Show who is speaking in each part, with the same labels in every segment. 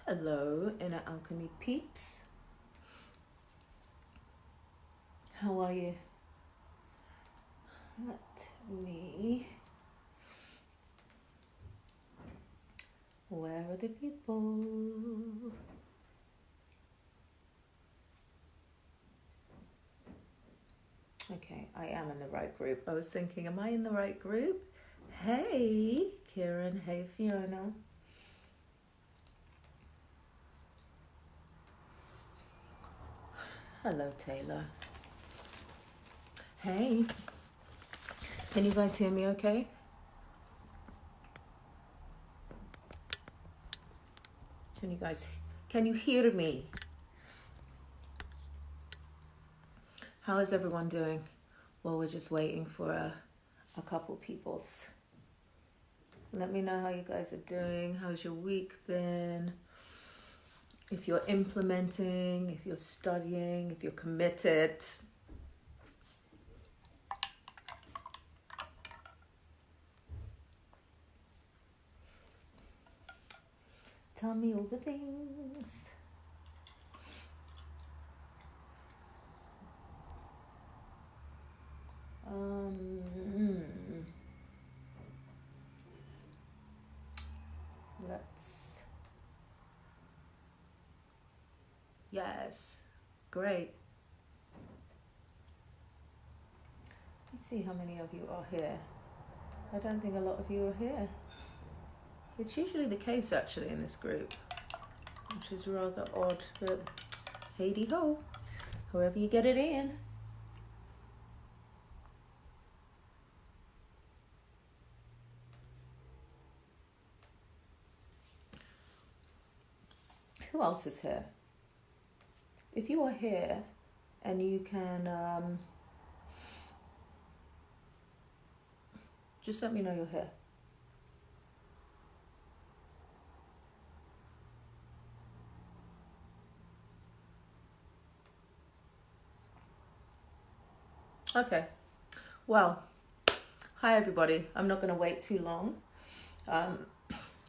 Speaker 1: Hello, inner alchemy peeps. How are you? Let me. Where are the people? Okay, I am in the right group. I was thinking, am I in the right group? Hey, Kieran. Hey, Fiona. Hello, Taylor. Hey. Can you guys hear me okay? Can you hear me? How is everyone doing? Well, we're just waiting for a couple peoples. Let me know how you guys are doing. How's your week been? If you're implementing, if you're studying, if you're committed. Tell me all the things. Let's. Yes, great. Let's see how many of you are here. I don't think a lot of you are here. It's usually the case actually in this group, which is rather odd, but hey ho, however you get it in. Who else is here? If you are here and you can just let me know you're here. Okay, well, hi everybody. I'm not going to wait too long,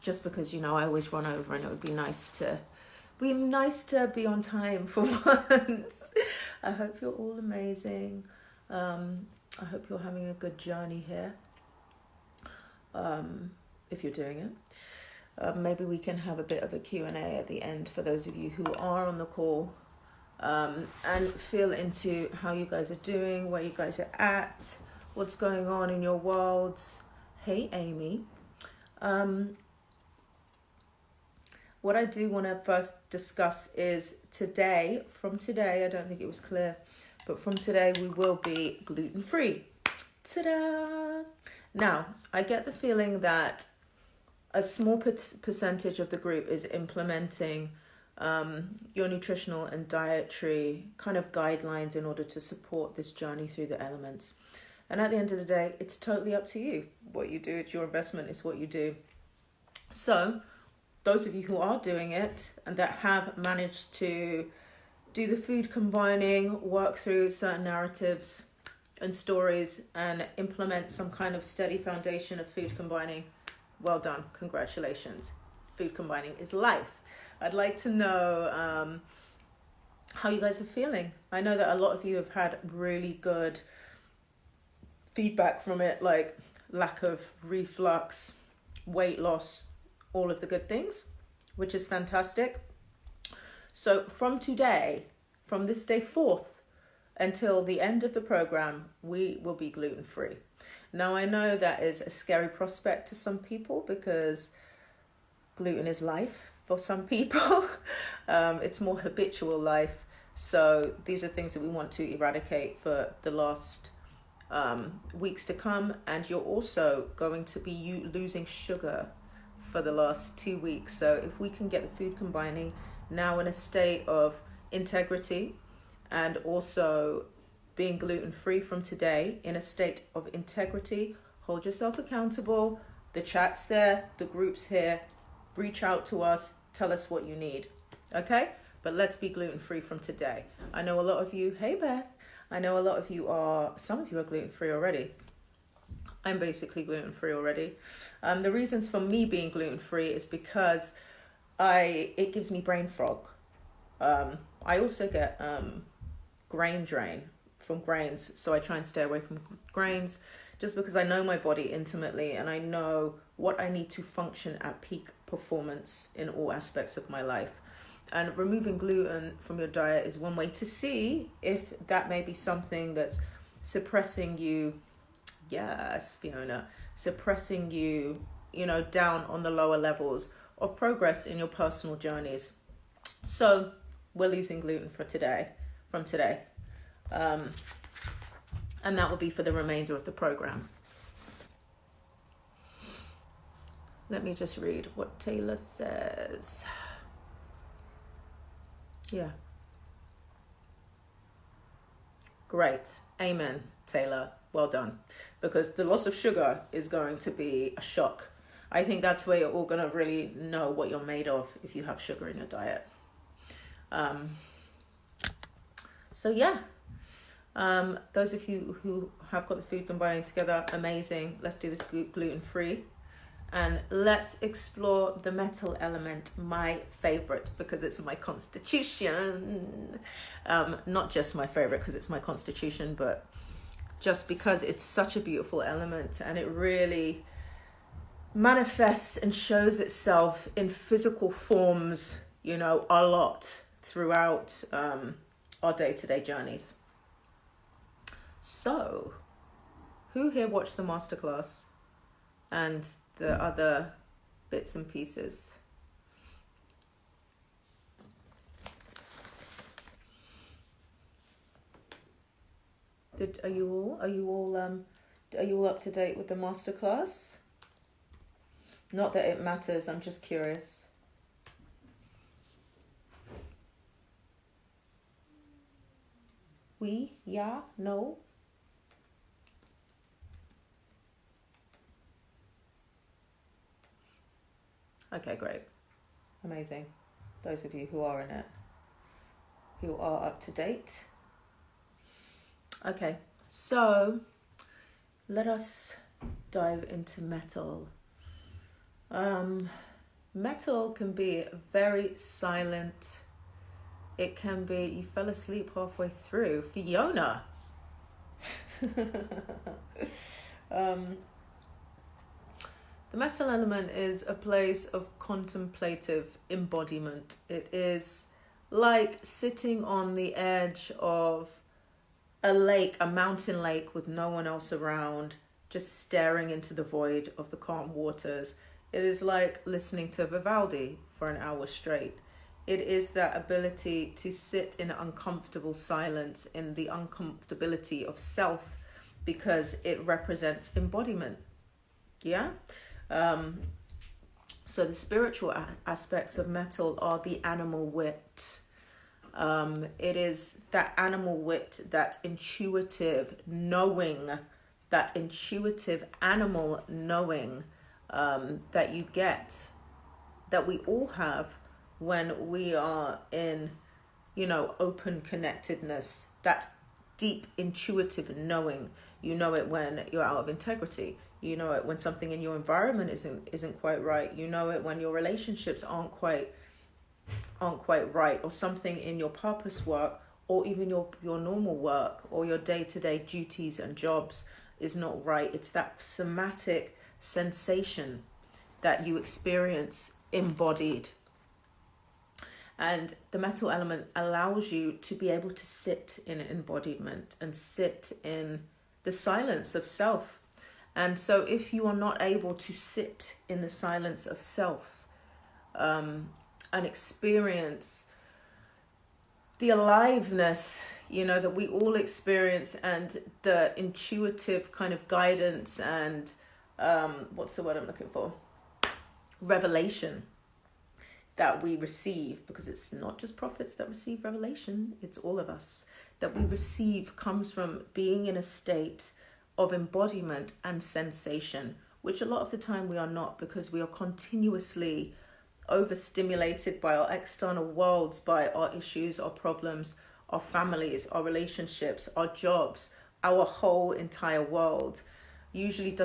Speaker 1: just because I always run over, and it would be nice to be on time for once. I hope you're all amazing. I hope you're having a good journey here. If you're doing it, maybe we can have a bit of a Q&A at the end for those of you who are on the call. And feel into how you guys are doing, where you guys are at, what's going on in your worlds. Hey, Amy. What I do want to first discuss is from today, I don't think it was clear, but from today we will be gluten-free. Ta-da! Now, I get the feeling that a small percentage of the group is implementing your nutritional and dietary kind of guidelines in order to support this journey through the elements. And at the end of the day, it's totally up to you. What you do, it's your investment, is what you do. So those of you who are doing it and that have managed to do the food combining, work through certain narratives and stories and implement some kind of steady foundation of food combining, well done, congratulations. Food combining is life. I'd like to know how you guys are feeling. I know that a lot of you have had really good feedback from it, like lack of reflux, weight loss, all of the good things, which is fantastic. So from today, from this day forth until the end of the program, we will be gluten-free. Now, I know that is a scary prospect to some people because gluten is life. For some people, it's more habitual life. So these are things that we want to eradicate for the last weeks to come. And you're also going to be losing sugar for the last 2 weeks. So if we can get the food combining now in a state of integrity, and also being gluten-free from today in a state of integrity, hold yourself accountable. The chat's there, the group's here. Reach out to us. Tell us what you need, okay? But let's be gluten-free from today. I know a lot of you, hey Beth, I know a lot of you some of you are gluten-free already. I'm basically gluten-free already. The reasons for me being gluten-free is because it gives me brain fog. I also get grain drain from grains, so I try and stay away from grains just because I know my body intimately and I know what I need to function at peak performance in all aspects of my life. And removing gluten from your diet is one way to see if that may be something that's suppressing you. Yes, Fiona, suppressing you, down on the lower levels of progress in your personal journeys. So we're losing gluten from today. And that will be for the remainder of the program. Let me just read what Taylor says. Yeah. Great. Amen, Taylor. Well done. Because the loss of sugar is going to be a shock. I think that's where you're all going to really know what you're made of if you have sugar in your diet. So yeah. Those of you who have got the food combining together, amazing. Let's do this gluten-free. And let's explore the metal element, my favorite, because it's my constitution. Not just my favorite because it's my constitution, but just because it's such a beautiful element and it really manifests and shows itself in physical forms, a lot throughout our day-to-day journeys. So, who here watched the masterclass and the other bits and pieces? Are you all up to date with the masterclass? Not that it matters, I'm just curious. Oui, yeah, no? Okay, great. Amazing. Those of you who are in it, who are up to date. Okay, so let us dive into metal. Metal can be very silent. It can be, you fell asleep halfway through. Fiona. The metal element is a place of contemplative embodiment. It is like sitting on the edge of a lake, a mountain lake with no one else around, just staring into the void of the calm waters. It is like listening to Vivaldi for an hour straight. It is that ability to sit in uncomfortable silence, in the uncomfortability of self, because it represents embodiment. Yeah? So the spiritual aspects of metal are the animal wit. It is that animal wit, that intuitive knowing, that intuitive animal knowing that you get, that we all have when we are in, open connectedness, that deep intuitive knowing. You know it when you're out of integrity. You know it when something in your environment isn't quite right. You know it when your relationships aren't quite right, or something in your purpose work, or even your normal work, or your day-to-day duties and jobs is not right. It's that somatic sensation that you experience embodied. And the metal element allows you to be able to sit in embodiment and sit in the silence of self. And so if you are not able to sit in the silence of self and experience the aliveness, that we all experience, and the intuitive kind of guidance and what's the word I'm looking for? Revelation that we receive, because it's not just prophets that receive revelation, it's all of us, that we receive comes from being in a state of embodiment and sensation, which a lot of the time we are not, because we are continuously overstimulated by our external worlds, by our issues, our problems, our families, our relationships, our jobs, our whole entire world usually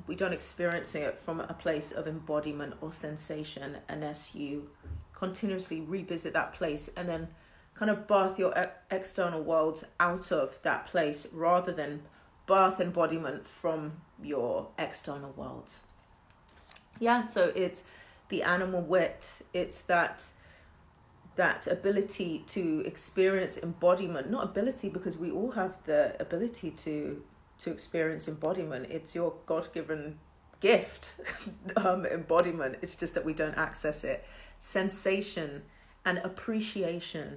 Speaker 1: we don't experience it from a place of embodiment or sensation unless you continuously revisit that place and then kind of birth your external worlds out of that place rather than birth embodiment from your external worlds. Yeah, so it's the animal wit, it's that ability to experience embodiment, not ability, because we all have the ability to experience embodiment. It's your God-given gift, embodiment. It's just that we don't access it. Sensation and appreciation.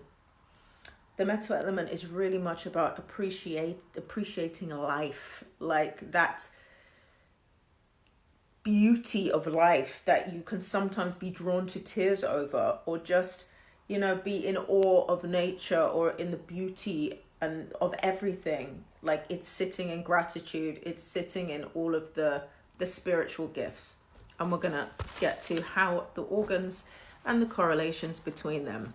Speaker 1: The metal element is really much about appreciating life, like that beauty of life that you can sometimes be drawn to tears over, or just, be in awe of nature or in the beauty and of everything. Like, it's sitting in gratitude, it's sitting in all of the spiritual gifts. And we're gonna get to how the organs and the correlations between them.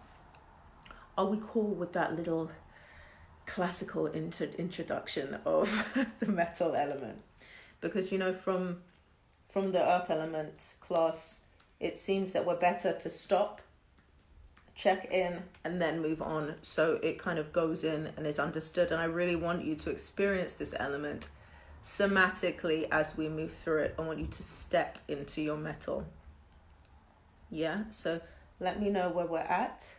Speaker 1: Are we cool with that little classical introduction of the metal element? Because, from the earth element class, it seems that we're better to stop, check in, and then move on. So it kind of goes in and is understood. And I really want you to experience this element somatically as we move through it. I want you to step into your metal. Yeah, so let me know where we're at.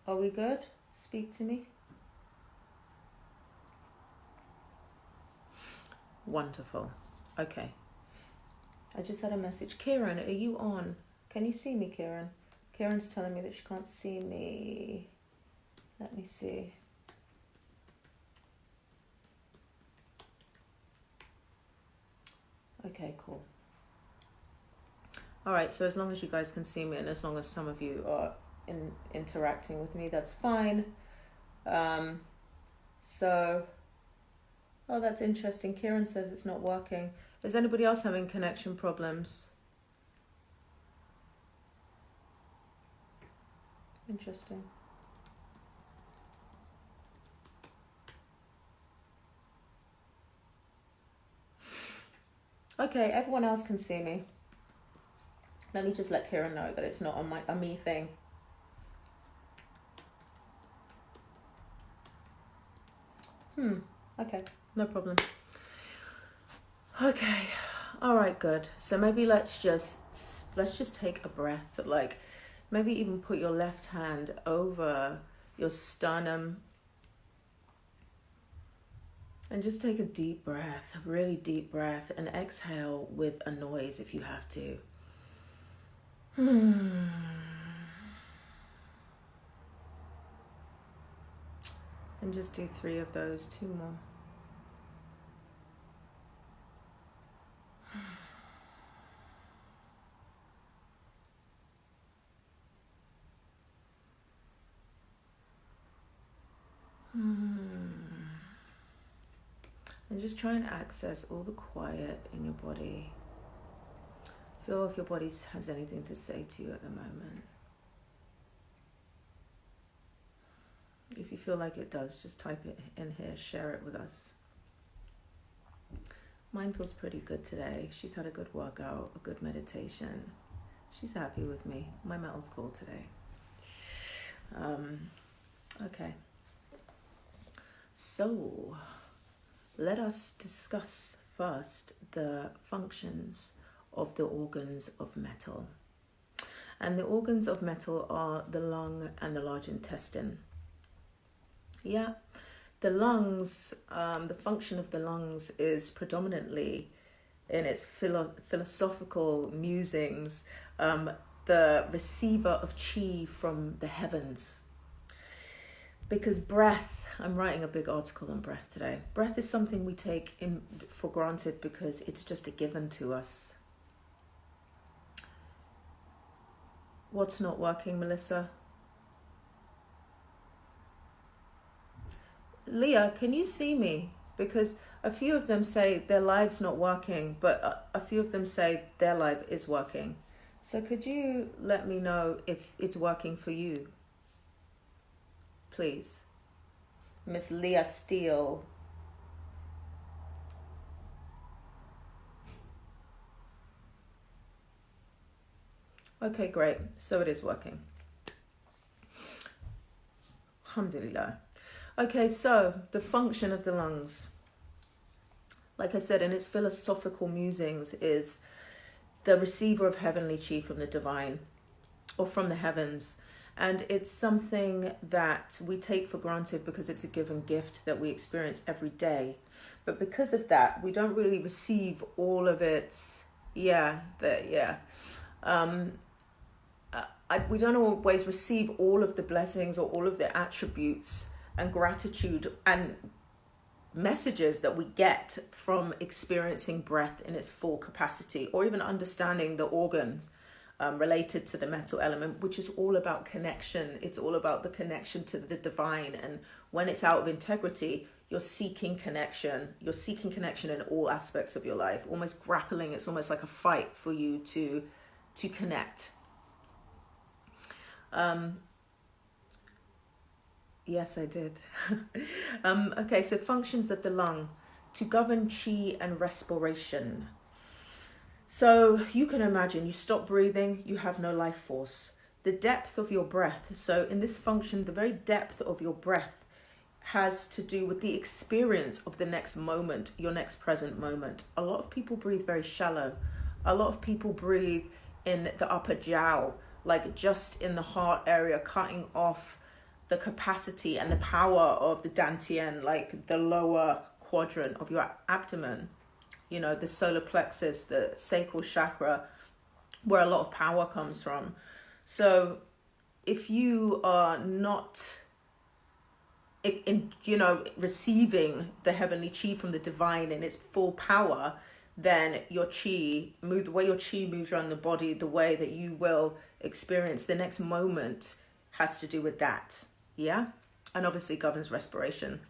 Speaker 1: Are we good? Speak to me. Wonderful. Okay. I just had a message. Kieran, are you on? Can you see me, Kieran? Kieran's telling me that she can't see me. Let me see. Okay, cool. All right, so as long as you guys can see me and as long as some of you are interacting with me, that's fine. Oh, that's interesting. Kieran says it's not working. Is anybody else having connection problems? Interesting. Okay, everyone else can see me. Let me just let Kieran know that it's not on a me thing. Okay, no problem. Okay, all right, good. So maybe let's just take a breath. Like, maybe even put your left hand over your sternum and just take a deep breath, a really deep breath, and exhale with a noise if you have to. And just do 3 of those, 2 more. And just try and access all the quiet in your body. Feel if your body has anything to say to you at the moment. If you feel like it does, just type it in here, share it with us. Mine feels pretty good today. She's had a good workout, a good meditation. She's happy with me. My metal's cool today. Okay. So, let us discuss first the functions of the organs of metal. And the organs of metal are the lung and the large intestine. Yeah, the lungs, the function of the lungs is predominantly in its philosophical musings, the receiver of chi from the heavens. Because breath, I'm writing a big article on breath today. Breath is something we take for granted because it's just a given to us. What's not working, Melissa? Leah, can you see me? Because a few of them say their live's not working, but a few of them say their live is working. So could you let me know if it's working for you, please? Miss Leah Steele. Okay, great. So it is working. Alhamdulillah. Okay, so the function of the lungs, like I said in its philosophical musings, is the receiver of heavenly chi from the divine or from the heavens. And it's something that we take for granted because it's a given gift that we experience every day. But because of that, we don't really receive all of its, we don't always receive all of the blessings or all of the attributes and gratitude and messages that we get from experiencing breath in its full capacity, or even understanding the organs related to the metal element, which is all about connection. It's all about the connection to the divine. And when it's out of integrity, you're seeking connection. You're seeking connection in all aspects of your life, almost grappling. It's almost like a fight for you to connect. Yes, I did. Okay, so functions of the lung: to govern chi and respiration. So you can imagine you stop breathing, you have no life force. The depth of your breath. So in this function, the very depth of your breath has to do with the experience of the next moment, your next present moment. A lot of people breathe very shallow. A lot of people breathe in the upper jiao, like just in the heart area, cutting off the capacity and the power of the dantian, like the lower quadrant of your abdomen, you know, the solar plexus, the sacral chakra, where a lot of power comes from. So if you are not receiving the heavenly chi from the divine in its full power, then your chi the way your chi moves around the body, the way that you will experience the next moment has to do with that. Yeah, and obviously governs respiration.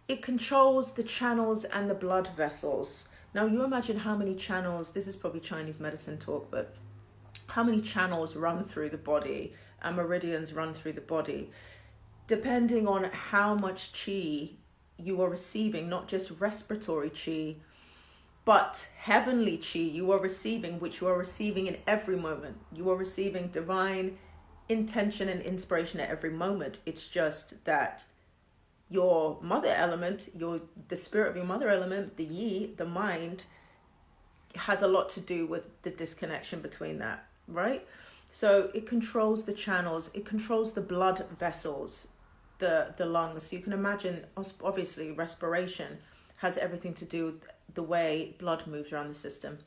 Speaker 1: It controls the channels and the blood vessels. Now you imagine how many channels, this is probably Chinese medicine talk, but how many channels run through the body and meridians run through the body, depending on how much chi you are receiving, not just respiratory chi, but heavenly chi you are receiving, which you are receiving in every moment. You are receiving divine intention and inspiration at every moment. It's just that your mother element, the spirit of your mother element, the yi, the mind, has a lot to do with the disconnection between that, right? So it controls the channels, it controls the blood vessels, the lungs. So you can imagine, obviously, respiration has everything to do with the way blood moves around the system.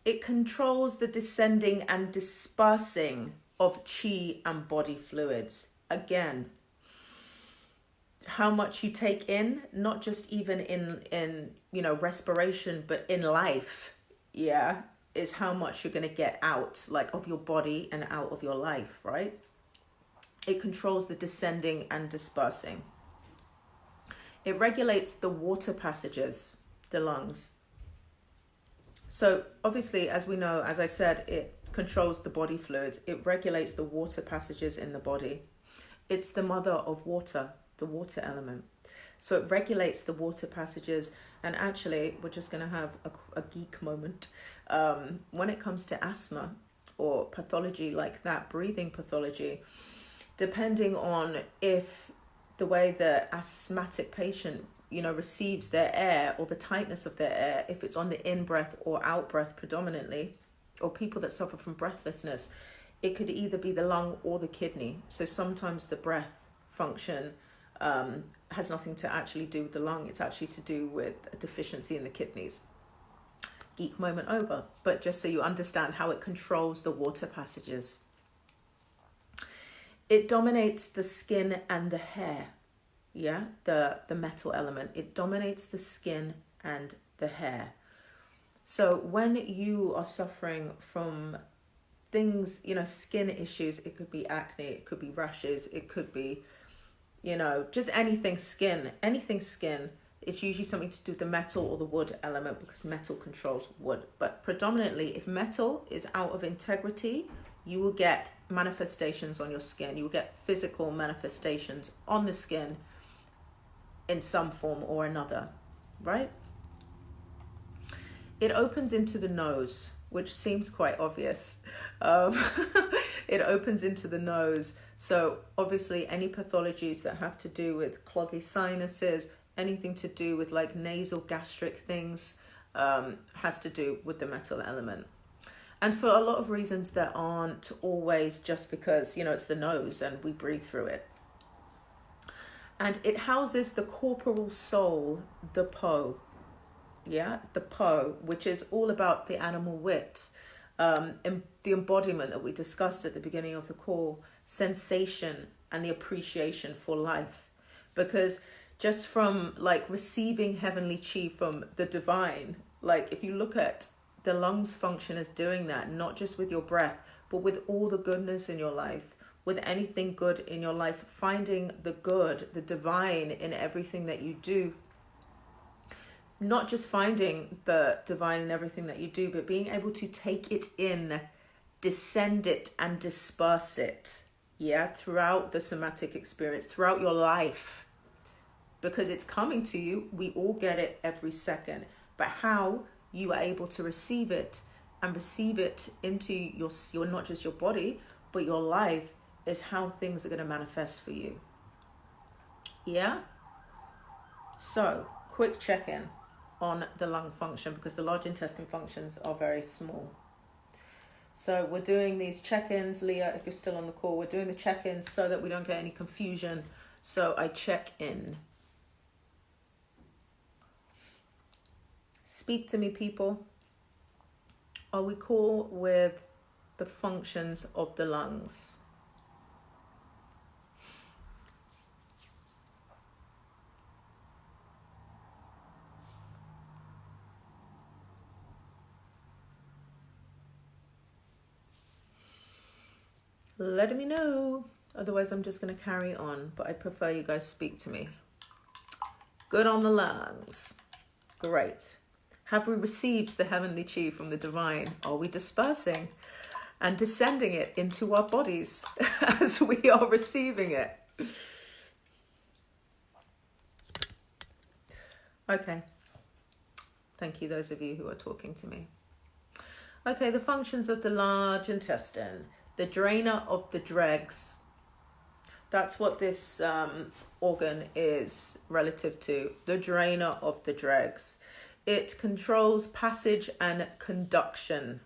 Speaker 1: It controls the descending and dispersing of chi and body fluids. Again, how much you take in, not just even in respiration, but in life, is how much you're going to get out, like, of your body and out of your life, right? It controls the descending and dispersing. It regulates the water passages, the lungs. So obviously, as we know, as I said, it controls the body fluids. It regulates the water passages in the body. It's the mother of water, the water element. So it regulates the water passages. And actually, we're just going to have a geek moment. When it comes to asthma or pathology like that, breathing pathology, depending on if the way the asthmatic patient receives their air, or the tightness of their air, if it's on the in-breath or out-breath predominantly, or people that suffer from breathlessness, it could either be the lung or the kidney. So sometimes the breath function has nothing to actually do with the lung. It's actually to do with a deficiency in the kidneys. Geek moment over. But just so you understand how it controls the water passages. It dominates the skin and the hair. Yeah, the metal element. It dominates the skin and the hair. So when you are suffering from things, skin issues, it could be acne, it could be rashes, it could be, just anything skin, It's usually something to do with the metal or the wood element, because metal controls wood. But predominantly, if metal is out of integrity, you will get manifestations on your skin. You will get physical manifestations on the skin in some form or another, right? It opens into the nose, which seems quite obvious. It opens into the nose. So obviously any pathologies that have to do with cloggy sinuses, anything to do with like nasal gastric things, has to do with the metal element. And for a lot of reasons that aren't always just because, you know, it's the nose and we breathe through it. And it houses the corporal soul, the Po. Yeah, the Po, which is all about the animal wit, and the embodiment that we discussed at the beginning of the call, sensation and the appreciation for life. Because just from like receiving heavenly chi from the divine, like if you look at the lungs function as doing that, not just with your breath, but with all the goodness in your life, with anything good in your life, finding the good, the divine in everything that you do. Not just finding the divine in everything that you do, but being able to take it in, descend it and disperse it, yeah, throughout the somatic experience, throughout your life. Because it's coming to you, we all get it every second. But how you are able to receive it and receive it into your not just your body, but your life, is how things are going to manifest for you. Yeah? So, quick check-in on the lung function, because the large intestine functions are very small. So we're doing these check-ins, Leah, if you're still on the call, we're doing the check-ins so that we don't get any confusion. So I check in. Speak to me, people. Are we cool with the functions of the lungs? Let me know. Otherwise, I'm just going to carry on. But I prefer you guys speak to me. Good on the lungs. Great. Have we received the heavenly chi from the divine? Are we dispersing and descending it into our bodies as we are receiving it? Okay. Thank you, those of you who are talking to me. Okay, the functions of the large intestine. The drainer of the dregs. That's what this organ is relative to. The drainer of the dregs. It controls passage and conduction.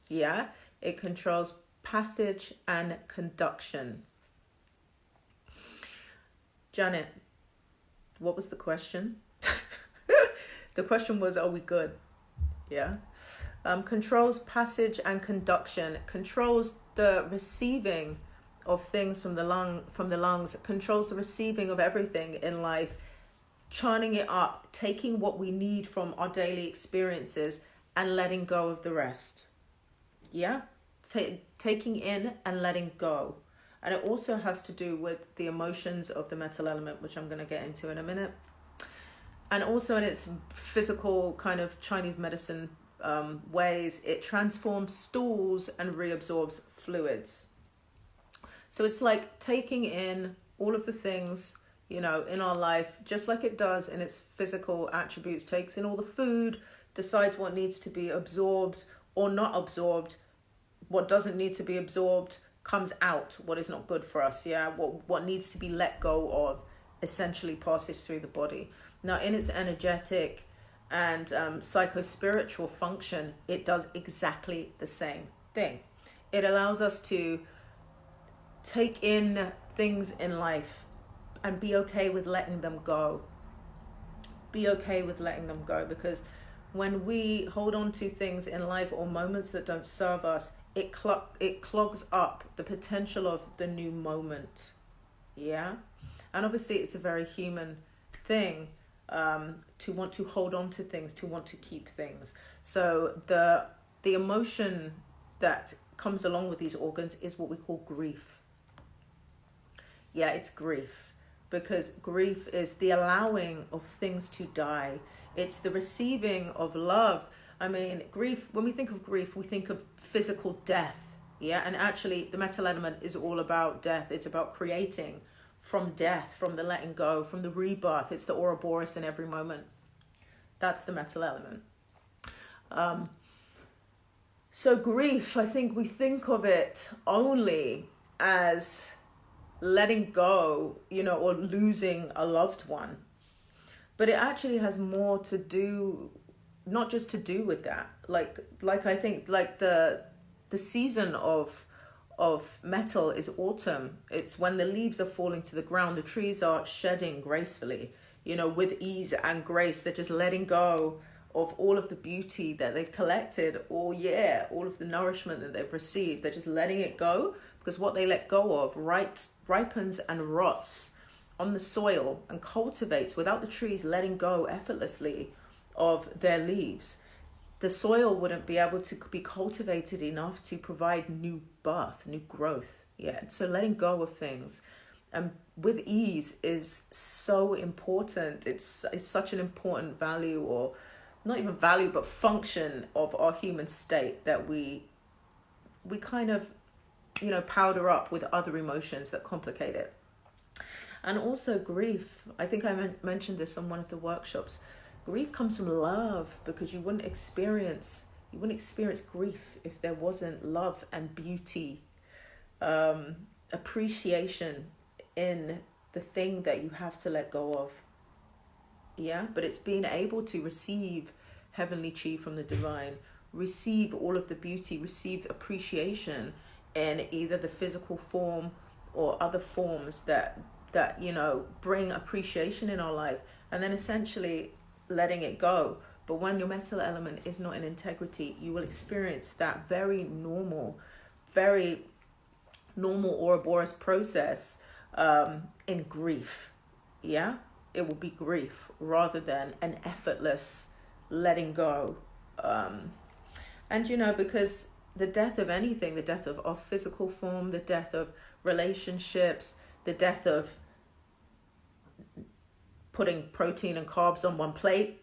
Speaker 1: Yeah, it controls passage and conduction. Janet, what was the question? The question was, are we good? Yeah. Controls passage and conduction, controls the receiving of things from the lungs, controls the receiving of everything in life, churning it up, taking what we need from our daily experiences and letting go of the rest. Yeah? Taking in and letting go. And it also has to do with the emotions of the metal element, which I'm going to get into in a minute. And also in its physical kind of Chinese medicine ways, it transforms stools and reabsorbs fluids. So it's like taking in all of the things, you know, in our life, just like it does in its physical attributes, takes in all the food, decides what needs to be absorbed or not absorbed, what doesn't need to be absorbed comes out, what is not good for us, yeah, what needs to be let go of essentially passes through the body. Now in its energetic and psycho-spiritual function, it does exactly the same thing. It allows us to take in things in life and be okay with letting them go. Be okay with letting them go, because when we hold on to things in life or moments that don't serve us, it clogs up the potential of the new moment. Yeah? And obviously it's a very human thing to want to hold on to things, to want to keep things. So the emotion that comes along with these organs is what we call grief. Yeah, it's grief. because grief is the allowing of things to die. It's the receiving of love. I mean, grief, when we think of grief, we think of physical death. Yeah. And actually, the metal element is all about death. It's about creating from death, from the letting go, from the rebirth. It's the Ouroboros in every moment. That's the metal element. So grief, I think we think of it only as letting go, or losing a loved one. But it actually has more to do, not just to do with that. Like I think like the season of metal is autumn. It's when the leaves are falling to the ground, the trees are shedding gracefully, with ease and grace. They're just letting go of all of the beauty that they've collected all year, all of the nourishment that they've received. They're just letting it go, because what they let go of ripens and rots on the soil and cultivates without the trees letting go effortlessly of their leaves. The soil wouldn't be able to be cultivated enough to provide new birth, new growth. Yeah. So letting go of things with ease is so important. It's such an important value, or not even value, but function of our human state, that we kind of, powder up with other emotions that complicate it. And also grief. I think I mentioned this on one of the workshops. Grief comes from love, because you wouldn't experience grief if there wasn't love and beauty, appreciation in the thing that you have to let go of. Yeah, but it's being able to receive heavenly chi from the divine, receive all of the beauty, receive appreciation in either the physical form or other forms that bring appreciation in our life, and then essentially letting it go. But when your metal element is not in integrity, you will experience that very normal Ouroboros process in grief. Yeah, it will be grief rather than an effortless letting go. And because the death of anything, the death of our physical form, the death of relationships, the death of putting protein and carbs on one plate,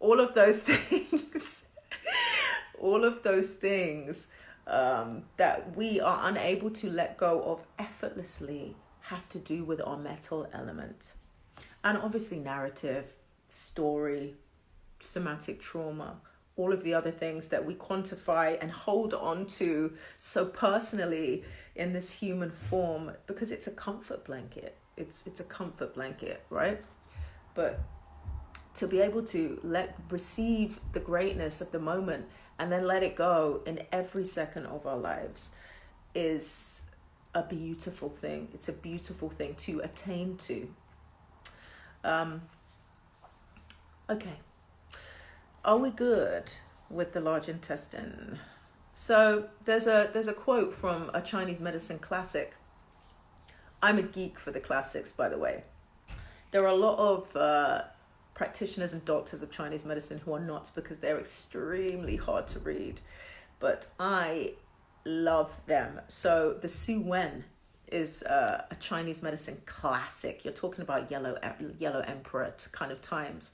Speaker 1: all of those things, that we are unable to let go of effortlessly have to do with our metal element. And obviously narrative, story, somatic trauma, all of the other things that we quantify and hold on to so personally in this human form, because it's a comfort blanket. It's a comfort blanket, right? But to be able to receive the greatness of the moment and then let it go in every second of our lives is a beautiful thing. It's a beautiful thing to attain to. Okay. Are we good with the large intestine? So there's a quote from a Chinese medicine classic. I'm a geek for the classics, by the way. There are a lot of practitioners and doctors of Chinese medicine who are not, because they're extremely hard to read. But I love them. So the Su Wen is a Chinese medicine classic. You're talking about yellow emperor kind of times.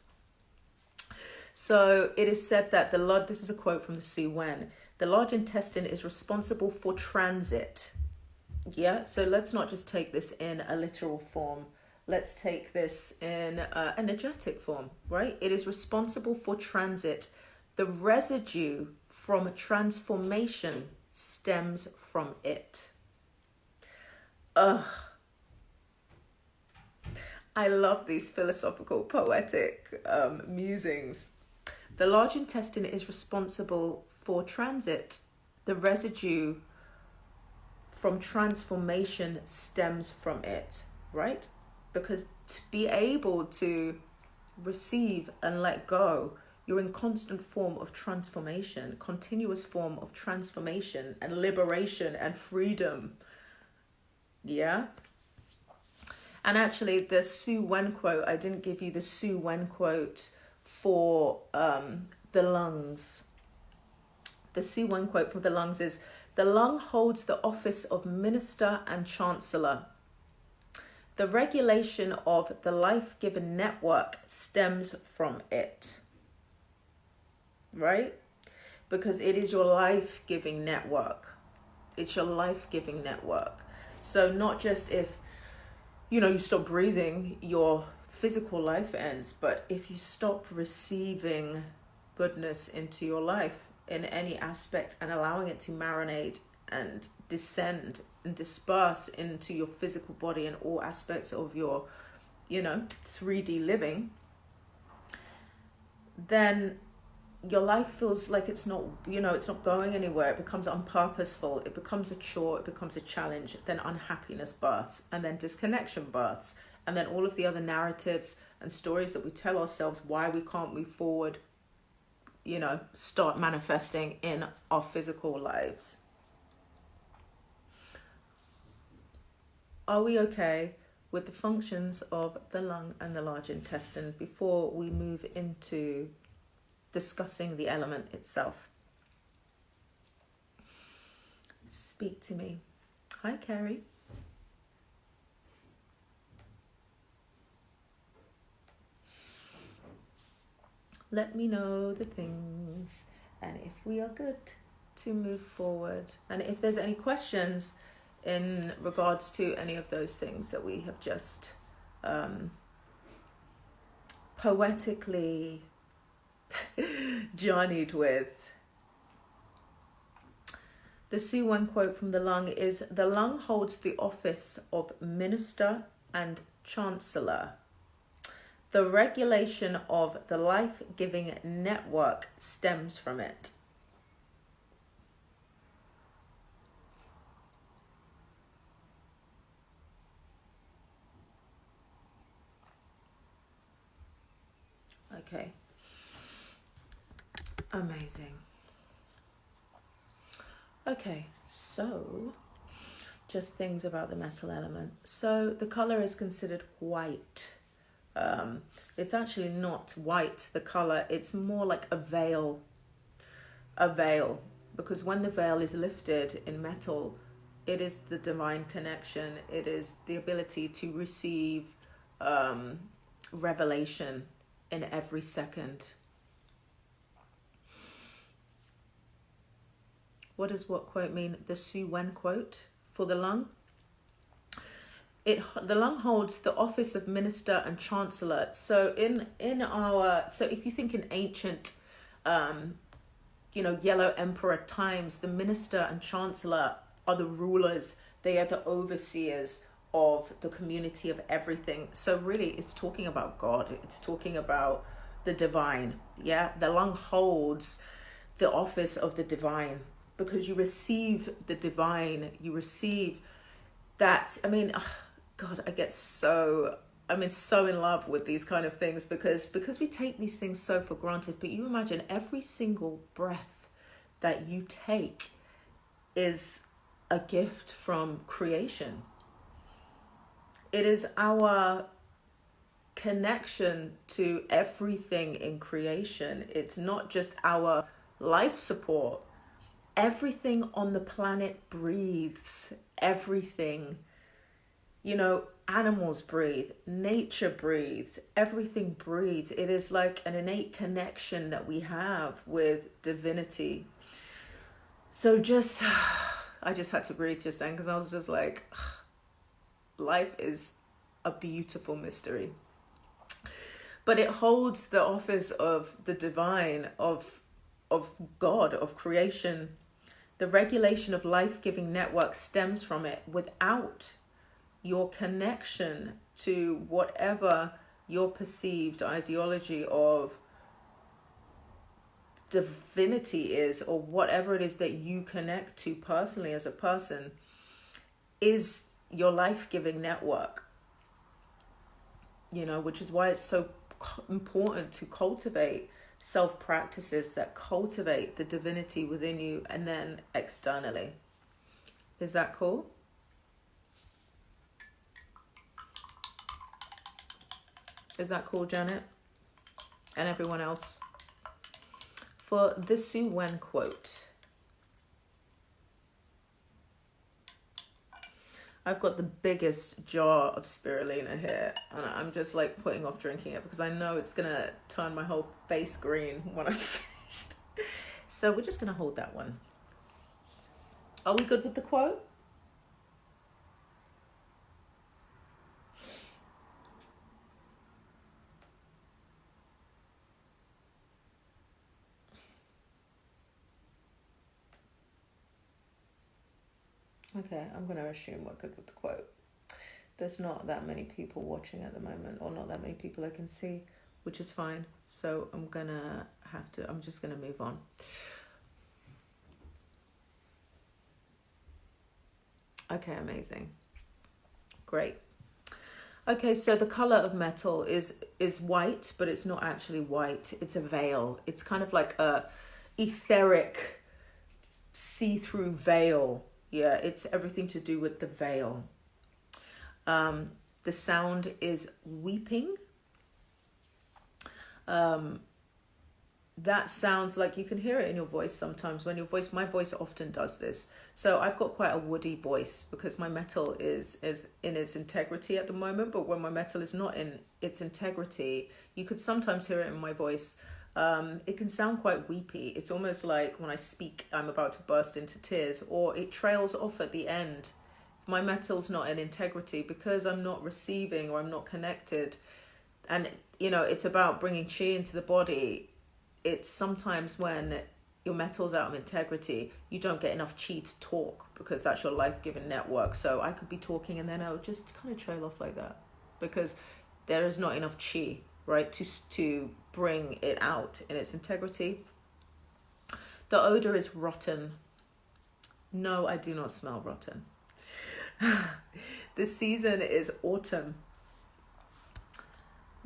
Speaker 1: So it is said that this is a quote from the Su Wen, the large intestine is responsible for transit. Yeah, so let's not just take this in a literal form. Let's take this in an energetic form, right? It is responsible for transit. The residue from a transformation stems from it. I love these philosophical, poetic musings. The large intestine is responsible for transit. The residue from transformation stems from it, right? Because to be able to receive and let go, you're in constant form of transformation, continuous form of transformation and liberation and freedom. Yeah. And actually the Su Wen quote, I didn't give you the Su Wen quote for the lungs. The Su Wen quote from the lungs is, the lung holds the office of minister and chancellor. The regulation of the life-given network stems from it. Right? Because it is your life-giving network. It's your life-giving network. So not just if, you stop breathing, your physical life ends, but if you stop receiving goodness into your life in any aspect and allowing it to marinate and descend and disperse into your physical body and all aspects of your, 3D living, then your life feels like it's not, it's not going anywhere. It becomes unpurposeful. It becomes a chore. It becomes a challenge. Then unhappiness births, and then disconnection births. And then all of the other narratives and stories that we tell ourselves why we can't move forward, start manifesting in our physical lives. Are we okay with the functions of the lung and the large intestine before we move into discussing the element itself? Speak to me. Hi, Carrie. Let me know the things and if we are good to move forward. And if there's any questions in regards to any of those things that we have just poetically journeyed with. The Su Wen quote from the lung is, "The lung holds the office of minister and chancellor. The regulation of the life-giving network stems from it." Okay. Amazing. Okay, so just things about the metal element. So the color is considered white. It's actually not white, the color. It's more like a veil. Because when the veil is lifted in metal, it is the divine connection. It is the ability to receive revelation in every second. What does what quote mean? The Su Wen quote for the lung. The lung holds the office of minister and chancellor. So so if you think in ancient, yellow emperor times, the minister and chancellor are the rulers. They are the overseers of the community of everything. So really, it's talking about God. It's talking about the divine. Yeah, the lung holds the office of the divine because you receive the divine. You receive that. I mean, God, I'm so in love with these kind of things because we take these things so for granted. But you imagine every single breath that you take is a gift from creation. It is our connection to everything in creation. It's not just our life support. Everything on the planet breathes. Everything. Animals breathe, nature breathes, everything breathes. It is like an innate connection that we have with divinity. So I just had to breathe just then because I was just like, life is a beautiful mystery. But it holds the office of the divine, of God, of creation. The regulation of life-giving network stems from it. Without your connection to whatever your perceived ideology of divinity is, or whatever it is that you connect to personally as a person, is your life-giving network. Which is why it's so important to cultivate self-practices that cultivate the divinity within you and then externally. Is that cool? Is that cool, Janet? And everyone else? For the Su Wen quote. I've got the biggest jar of spirulina here, and I'm just like putting off drinking it because I know it's gonna turn my whole face green when I'm finished. So we're just gonna hold that one. Are we good with the quote? Okay, I'm gonna assume we're good with the quote. There's not that many people watching at the moment, or not that many people I can see, which is fine. So I'm just gonna move on. Okay, amazing. Great. Okay, so the color of metal is white, but it's not actually white. It's a veil. It's kind of like a etheric see-through veil. Yeah, it's everything to do with the veil. The sound is weeping. That sounds like you can hear it in your voice sometimes. My voice often does this. So I've got quite a woody voice because my metal is in its integrity at the moment. But when my metal is not in its integrity, you could sometimes hear it in my voice. It can sound quite weepy. It's almost like when I speak, I'm about to burst into tears, or it trails off at the end. My metal's not in integrity because I'm not receiving or I'm not connected. And, it's about bringing chi into the body. It's sometimes when your metal's out of integrity, you don't get enough chi to talk because that's your life-giving network. So I could be talking and then I would just kind of trail off like that because there is not enough chi, right, to bring it out in its integrity. The odor is rotten. No, I do not smell rotten. The season is autumn.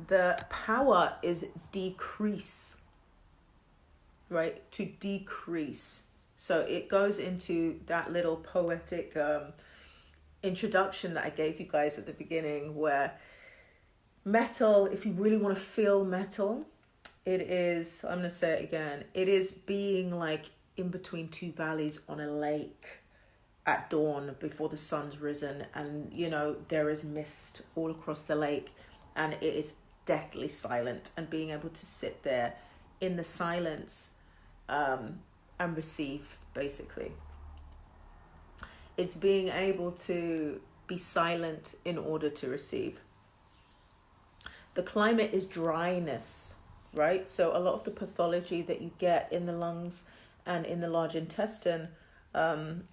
Speaker 1: The power is decrease, right? To decrease. So it goes into that little poetic introduction that I gave you guys at the beginning, where metal, if you really want to feel metal, it is, I'm going to say it again, it is being like in between two valleys on a lake at dawn before the sun's risen, and there is mist all across the lake and it is deathly silent, and being able to sit there in the silence and receive, basically. It's being able to be silent in order to receive. The climate is dryness, right? So a lot of the pathology that you get in the lungs and in the large intestine, when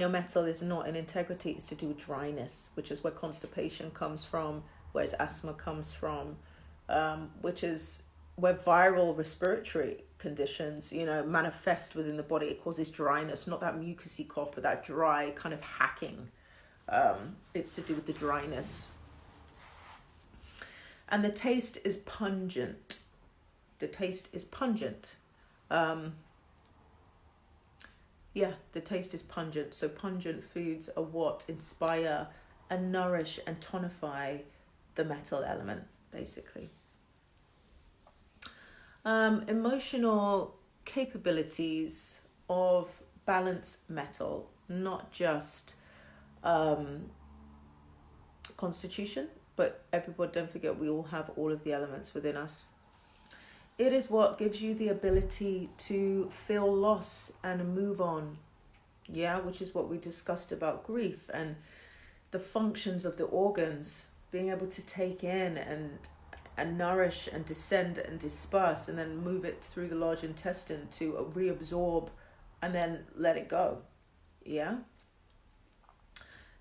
Speaker 1: your metal is not in integrity, is to do with dryness, which is where constipation comes from, where asthma comes from, which is where viral respiratory conditions, manifest within the body. It causes dryness, not that mucousy cough, but that dry kind of hacking. It's to do with the dryness. And the taste is pungent. The taste is pungent. The taste is pungent. So pungent foods are what inspire and nourish and tonify the metal element, basically. Emotional capabilities of balanced metal, not just constitution, but everybody, don't forget, we all have all of the elements within us. It is what gives you the ability to feel loss and move on, which is what we discussed about grief and the functions of the organs, being able to take in and nourish and descend and disperse and then move it through the large intestine to reabsorb and then let it go.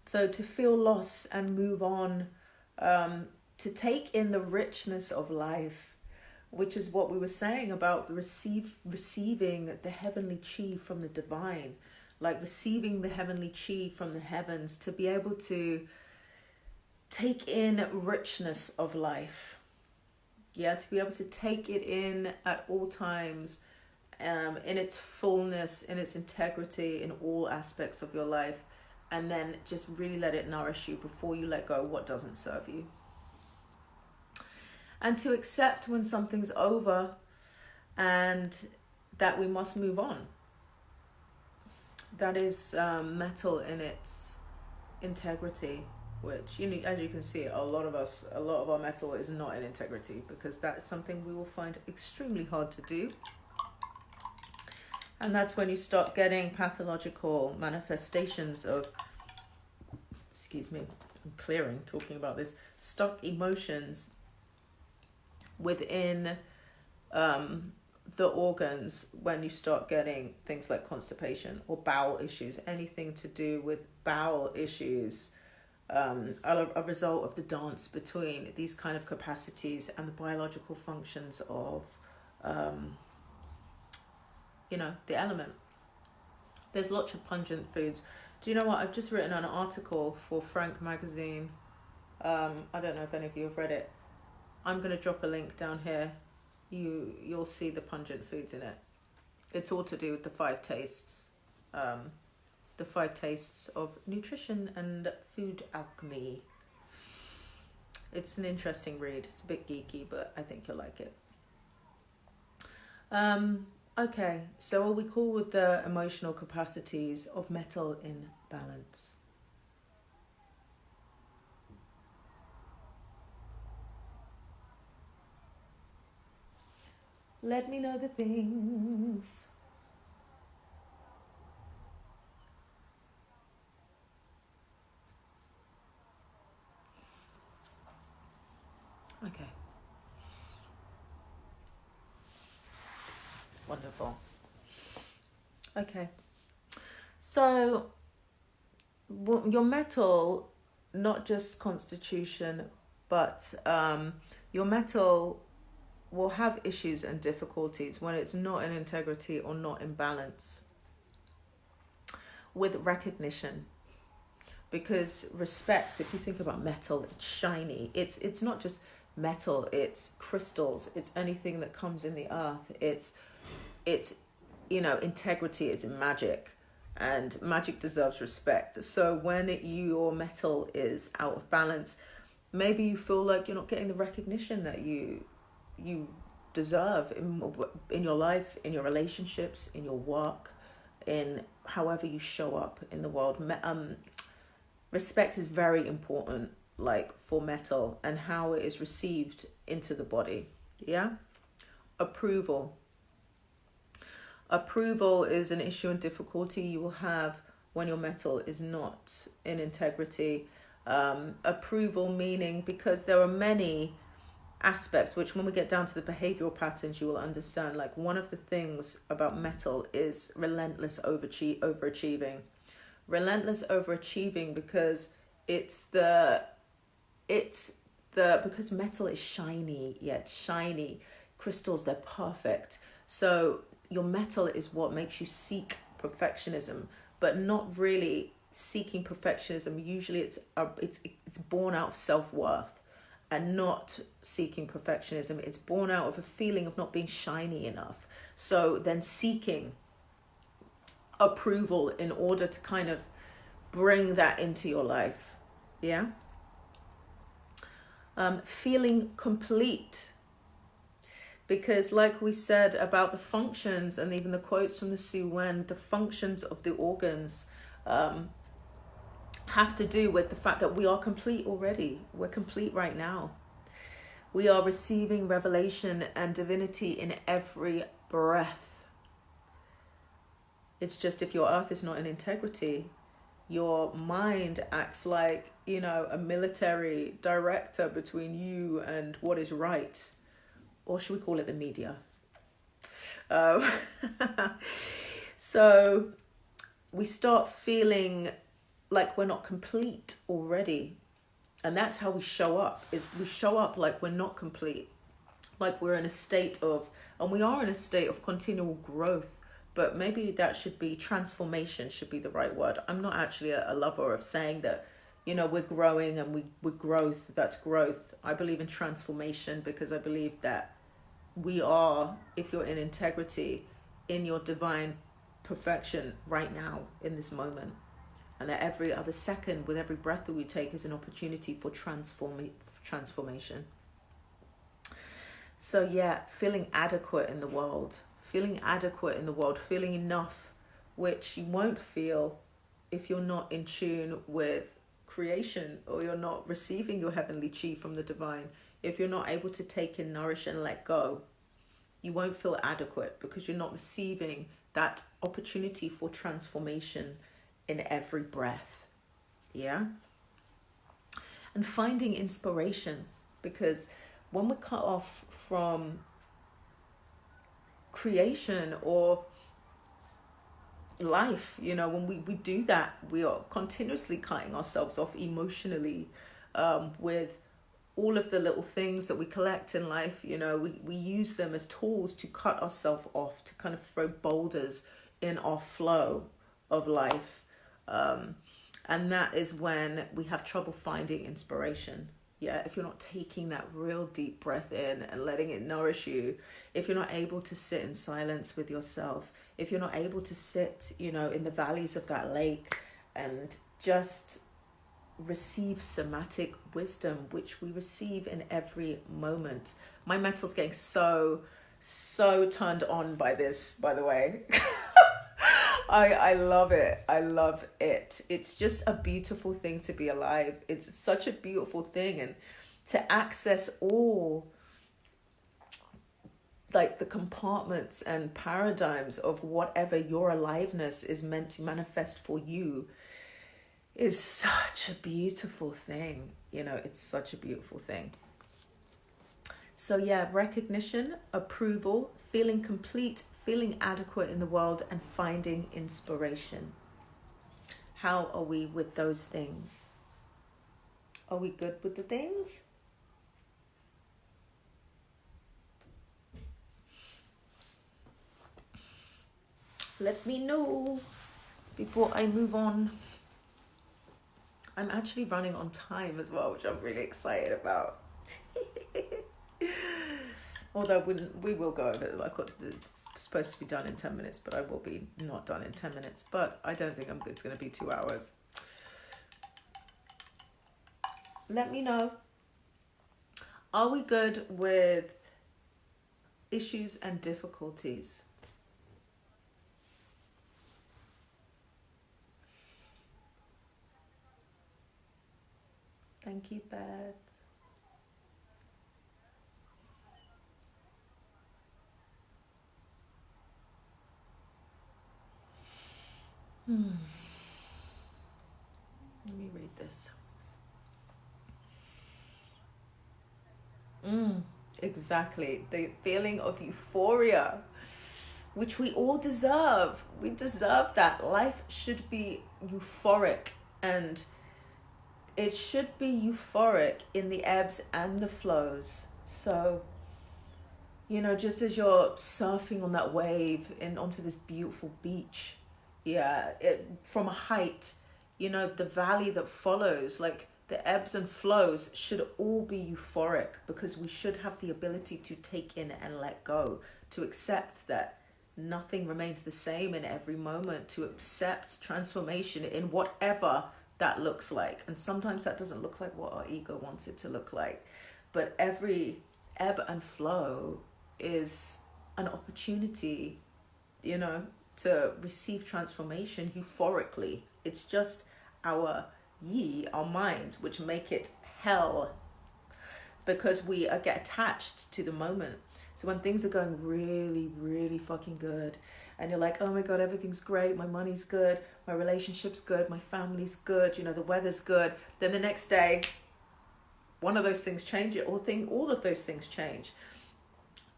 Speaker 1: So to feel loss and move on, to take in the richness of life, which is what we were saying about receiving the heavenly chi from the divine, like receiving the heavenly chi from the heavens, to be able to take in richness of life. To be able to take it in at all times, in its fullness, in its integrity, in all aspects of your life, and then just really let it nourish you before you let go what doesn't serve you. And to accept when something's over and that we must move on. that is metal in its integrity, which, you know, as you can see, a lot of our metal is not in integrity, because that's something we will find extremely hard to do. And that's when you start getting pathological manifestations of, excuse me, I'm clearing talking about this, stuck emotions within the organs, when you start getting things like constipation or bowel issues, anything to do with bowel issues, a result of the dance between these kind of capacities and the biological functions of, you know, the element. There's lots of pungent foods. Do you know what? I've just written an article for Frank magazine. I don't know if any of you have read it. I'm going to drop a link down here. You'll see the pungent foods in it. It's all to do with the 5 tastes. The 5 tastes of nutrition and food alchemy. It's an interesting read. It's a bit geeky, but I think you'll like it. Okay, so what we call with the emotional capacities of metal in balance. Let me know the things. Okay. Wonderful. Okay. So, your metal, not just constitution, but your metal will have issues and difficulties when it's not in integrity or not in balance with recognition. Because respect, if you think about metal, it's shiny. It's not just metal, it's crystals, it's anything that comes in the earth. It's you know, integrity, it's magic. And magic deserves respect. So when your metal is out of balance, maybe you feel like you're not getting the recognition that you deserve in your life, in your relationships, in your work, in however you show up in the world. Respect is very important, like for metal, and how it is received into the body. Yeah. Approval is an issue and difficulty you will have when your metal is not in integrity. Approval meaning, because there are many aspects which, when we get down to the behavioral patterns, you will understand. Like, one of the things about metal is relentless overachieving. Relentless overachieving because because metal is shiny, yet shiny crystals, they're perfect. So your metal is what makes you seek perfectionism, but not really seeking perfectionism. Usually it's born out of self-worth, and not seeking perfectionism. It's born out of a feeling of not being shiny enough. So then seeking approval in order to kind of bring that into your life. Yeah. Feeling complete. Because like we said about the functions, and even the quotes from the Su Wen, the functions of the organs have to do with the fact that we are complete already. We're complete right now. We are receiving revelation and divinity in every breath. It's just, if your earth is not in integrity, your mind acts like, you know, a military director between you and what is right. Or should we call it the media? So we start feeling like we're not complete already. And that's how we show up, is we show up like we're not complete. Like we're in a state of, and we are in a state of continual growth, but maybe that should be transformation, should be the right word. I'm not actually a lover of saying that, you know, we're growing and we're growth, that's growth. I believe in transformation, because I believe that we are, if you're in integrity, in your divine perfection right now, in this moment. And that every other second, with every breath that we take, is an opportunity for transformation. So yeah, feeling adequate in the world, feeling enough which you won't feel if you're not in tune with creation, or you're not receiving your heavenly chi from the divine. If you're not able to take in, nourish, and let go, you won't feel adequate, because you're not receiving that opportunity for transformation in every breath. Yeah? And finding inspiration, because when we're cut off from creation or life, when we do that, we are continuously cutting ourselves off emotionally, with all of the little things that we collect in life. We use them as tools to cut ourselves off, to kind of throw boulders in our flow of life. And that is when we have trouble finding inspiration. Yeah, if you're not taking that real deep breath in and letting it nourish you, if you're not able to sit in silence with yourself, if you're not able to sit, in the valleys of that lake and just receive somatic wisdom, which we receive in every moment. My metal's getting so turned on by this, by the way. I love it. I love it. It's just a beautiful thing to be alive. It's such a beautiful thing. And to access all like the compartments and paradigms of whatever your aliveness is meant to manifest for you is such a beautiful thing. It's such a beautiful thing. So yeah, recognition, approval, feeling complete, feeling adequate in the world, and finding inspiration. How are we with those things? Are we good with the things? Let me know before I move on. I'm actually running on time as well, which I'm really excited about. Although we will go over it. It's supposed to be done in 10 minutes, but I will be not done in 10 minutes. But I don't think it's going to be 2 hours. Let me know. Are we good with issues and difficulties? Thank you, Beth. Let me read this. Exactly. The feeling of euphoria, which we all deserve. We deserve that. Life should be euphoric, and it should be euphoric in the ebbs and the flows. So, just as you're surfing on that wave and onto this beautiful beach, from a height, the valley that follows, like the ebbs and flows should all be euphoric, because we should have the ability to take in and let go, to accept that nothing remains the same in every moment, to accept transformation in whatever that looks like. And sometimes that doesn't look like what our ego wants it to look like. But every ebb and flow is an opportunity, to receive transformation euphorically. It's just our our minds, which make it hell, because we get attached to the moment. So when things are going really, really fucking good, and you're like, oh my God, everything's great, my money's good, my relationship's good, my family's good, the weather's good, then the next day, one of those things changes, all of those things change.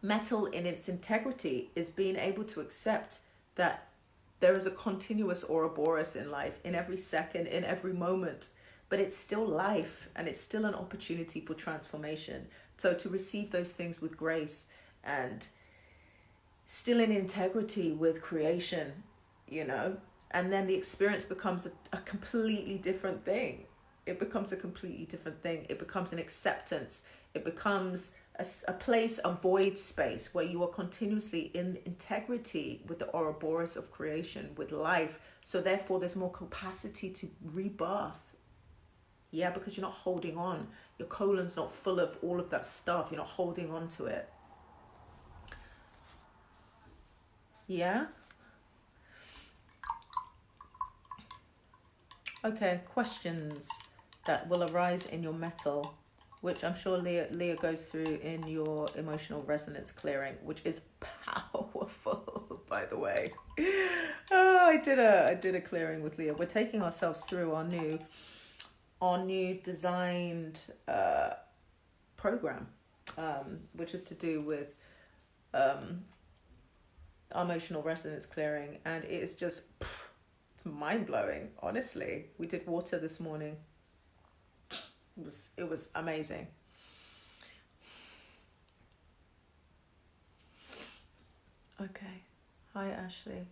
Speaker 1: Metal in its integrity is being able to accept that there is a continuous Ouroboros in life, in every second, in every moment, but it's still life, and it's still an opportunity for transformation. So to receive those things with grace, and still in integrity with creation, and then the experience becomes a completely different thing. It becomes a completely different thing. It becomes an acceptance. It becomes a place, a void space, where you are continuously in integrity with the Ouroboros of creation, with life. So therefore there's more capacity to rebirth. Yeah, because you're not holding on. Your colon's not full of all of that stuff. You're not holding on to it. Yeah. Okay, questions that will arise in your metal, which I'm sure Leah goes through in your emotional resonance clearing, which is powerful, by the way. Oh, I did a clearing with Leah. We're taking ourselves through our new designed program, which is to do with emotional resonance clearing, and it is just mind blowing. Honestly, we did water this morning. It was amazing. Okay. Hi Ashley.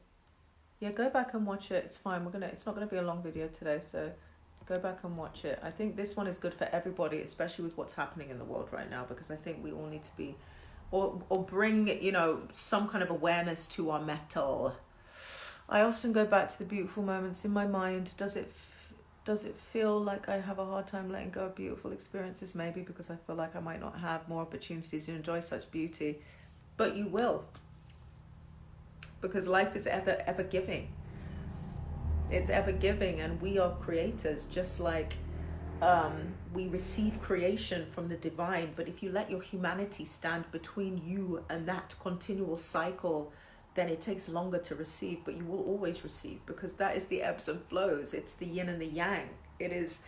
Speaker 1: Yeah, go back and watch it. It's fine. It's not gonna be a long video today, so go back and watch it. I think this one is good for everybody, especially with what's happening in the world right now, because I think we all need to be or bring, some kind of awareness to our metal. I often go back to the beautiful moments in my mind. Does it feel like I have a hard time letting go of beautiful experiences? Maybe because I feel like I might not have more opportunities to enjoy such beauty. But you will. Because life is ever giving. It's ever giving, and we are creators, just like we receive creation from the divine. But if you let your humanity stand between you and that continual cycle, then it takes longer to receive, but you will always receive, because that is the ebbs and flows. It's the yin and the yang. It is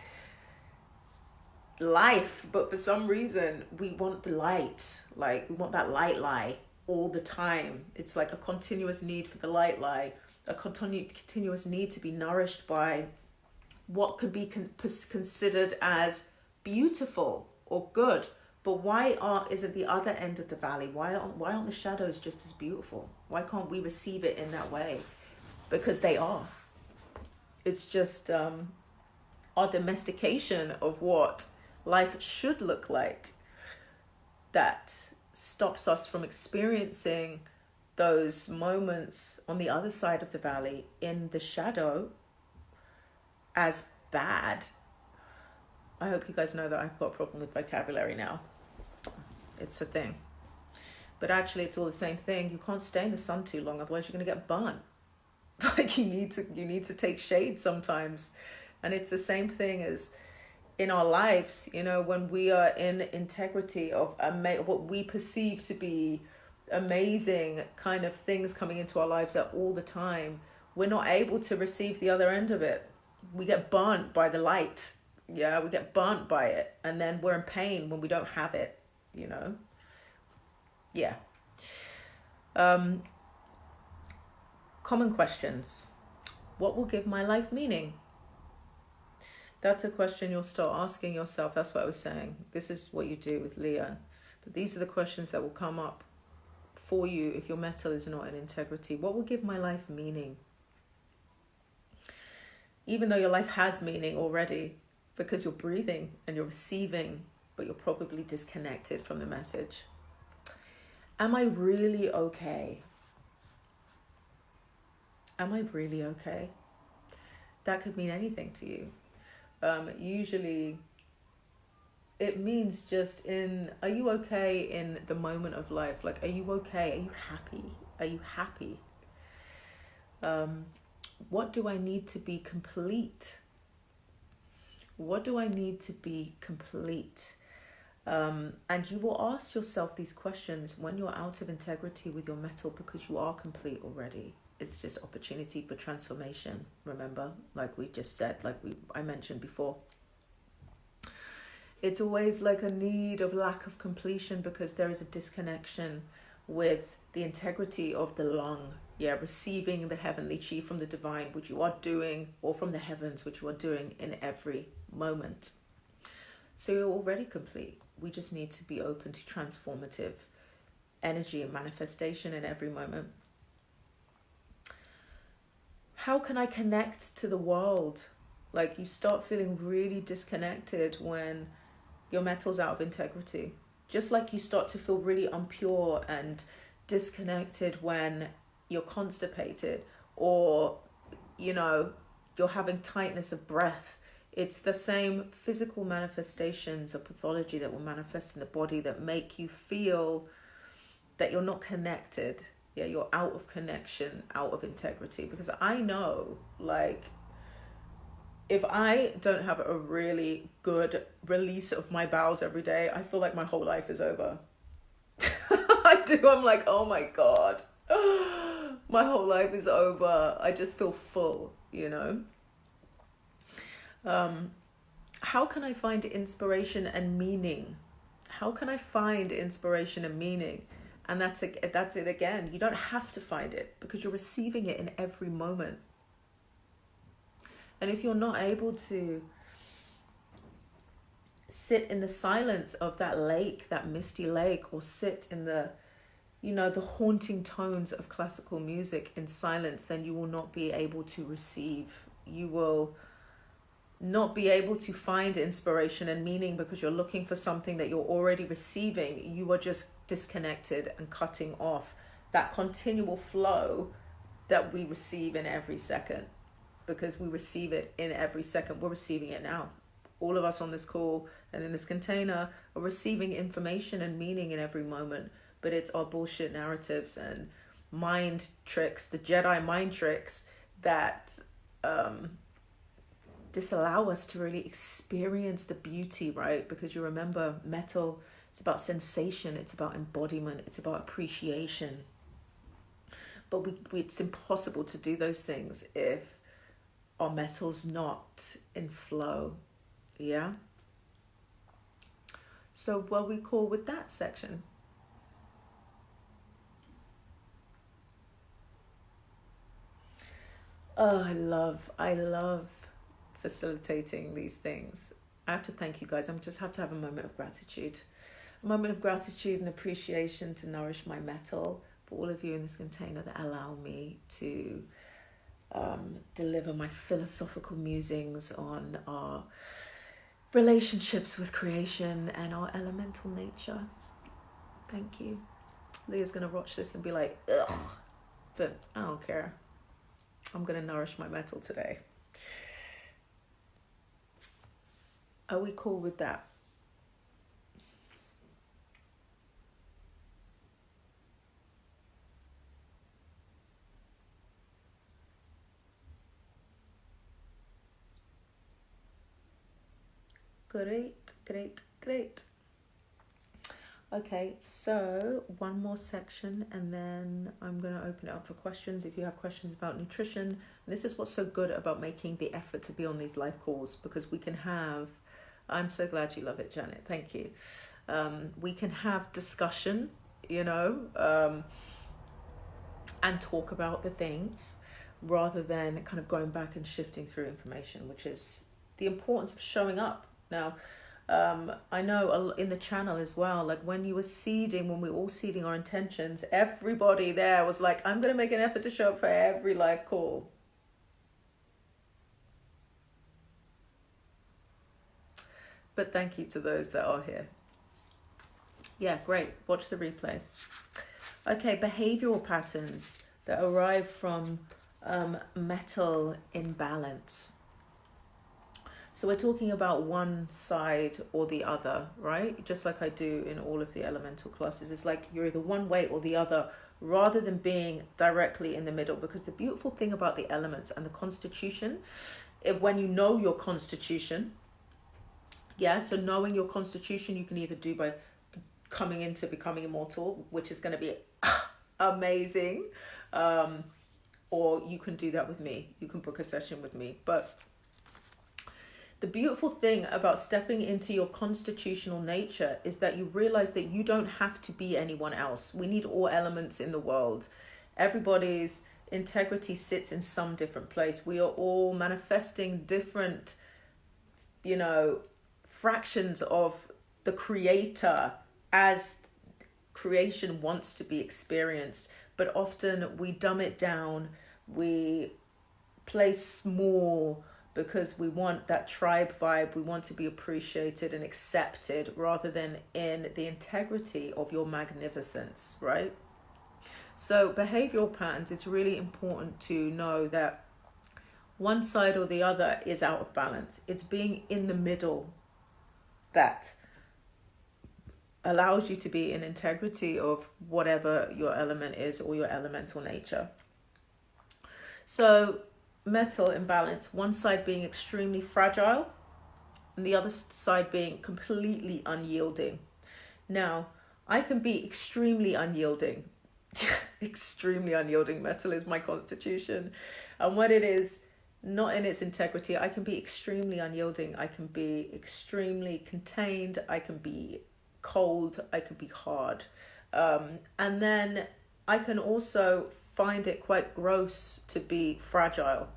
Speaker 1: life, but for some reason we want the light. Like, we want that light lie all the time. It's like a continuous need for the light lie, a continuous need to be nourished by what could be considered as beautiful or good. But why is it the other end of the valley? Why aren't the shadows just as beautiful? Why can't we receive it in that way? Because they are. It's just our domestication of what life should look like that stops us from experiencing those moments on the other side of the valley in the shadow as bad. I hope you guys know that I've got a problem with vocabulary now. It's a thing. But actually, it's all the same thing. You can't stay in the sun too long, otherwise you're going to get burnt. Like, you need to take shade sometimes. And it's the same thing as in our lives, when we are in integrity of what we perceive to be amazing kind of things coming into our lives at all the time, we're not able to receive the other end of it. We get burnt by the light. Yeah, we get burnt by it, and then we're in pain when we don't have it, Yeah. Common questions. What will give my life meaning? That's a question you'll start asking yourself. That's what I was saying. This is what you do with Leah. But these are the questions that will come up for you if your metal is not in integrity. What will give my life meaning? Even though your life has meaning already, because you're breathing and you're receiving, but you're probably disconnected from the message. Am I really okay? Am I really okay? That could mean anything to you. Usually it means just are you okay in the moment of life? Like, are you okay? Are you happy? Are you happy? What do I need to be complete? What do I need to be complete? And you will ask yourself these questions when you're out of integrity with your metal, because you are complete already. It's just opportunity for transformation. Remember, like we just said, I mentioned before. It's always like a need of lack of completion, because there is a disconnection with the integrity of the lung. Yeah, receiving the heavenly chi from the divine, which you are doing, or from the heavens, which you are doing in every moment. So you're already complete. We just need to be open to transformative energy and manifestation in every moment. How can I connect to the world? Like, you start feeling really disconnected when your metal's out of integrity. Just like you start to feel really impure and disconnected when you're constipated, or, you're having tightness of breath. It's the same physical manifestations of pathology that will manifest in the body that make you feel that you're not connected. Yeah, you're out of connection, out of integrity. Because I know, if I don't have a really good release of my bowels every day, I feel like my whole life is over. I do. I'm like, oh my God, my whole life is over. I just feel full, How can I find inspiration and meaning? How can I find inspiration and meaning? And that's it again. You don't have to find it because you're receiving it in every moment. And if you're not able to sit in the silence of that lake, that misty lake, or sit in the haunting tones of classical music in silence, then you will not be able to receive. You will not be able to find inspiration and meaning because you're looking for something that you're already receiving. You are just disconnected and cutting off that continual flow that we receive in every second, because we receive it in every second. We're receiving it now. All of us on this call and in this container are receiving information and meaning in every moment, but it's our bullshit narratives and mind tricks, the Jedi mind tricks that disallow us to really experience the beauty, right? Because you remember, metal, it's about sensation, it's about embodiment, it's about appreciation. But it's impossible to do those things if our metal's not in flow. Yeah? So what we call with that section? Oh, I love facilitating these things. I have to thank you guys. I just have to have a moment of gratitude. A moment of gratitude and appreciation to nourish my metal, for all of you in this container that allow me to deliver my philosophical musings on our relationships with creation and our elemental nature. Thank you. Leah's going to watch this and be like, ugh, but I don't care. I'm going to nourish my metal today. Are we cool with that? Great. Okay, so one more section and then I'm going to open it up for questions. If you have questions about nutrition, and this is what's so good about making the effort to be on these live calls, because we can have, I'm so glad you love it, Janet, thank you. We can have discussion, and talk about the things rather than kind of going back and shifting through information, which is the importance of showing up. Now, I know in the channel as well, like when we were all seeding our intentions, everybody there was like, I'm going to make an effort to show up for every live call. But thank you to those that are here. Yeah, great. Watch the replay. Okay, behavioral patterns that arrive from metal imbalance. So we're talking about one side or the other, right? Just like I do in all of the elemental classes. It's like you're either one way or the other, rather than being directly in the middle. Because the beautiful thing about the elements and the constitution, when you know your constitution, so knowing your constitution, you can either do by coming into becoming immortal, which is going to be amazing, or you can do that with me. You can book a session with me. But the beautiful thing about stepping into your constitutional nature is that you realize that you don't have to be anyone else. We need all elements in the world. Everybody's integrity sits in some different place. We are all manifesting different, fractions of the creator as creation wants to be experienced. But often we dumb it down. We play small, because we want that tribe vibe. We want to be appreciated and accepted rather than in the integrity of your magnificence, right? So behavioral patterns, it's really important to know that one side or the other is out of balance. It's being in the middle that allows you to be in integrity of whatever your element is or your elemental nature. So metal imbalance, one side being extremely fragile and the other side being completely unyielding. Now, I can be extremely unyielding. Extremely unyielding. Metal is my constitution. And when it is not in its integrity, I can be extremely unyielding. I can be extremely contained. I can be cold. I can be hard. And then I can also find it quite gross to be fragile.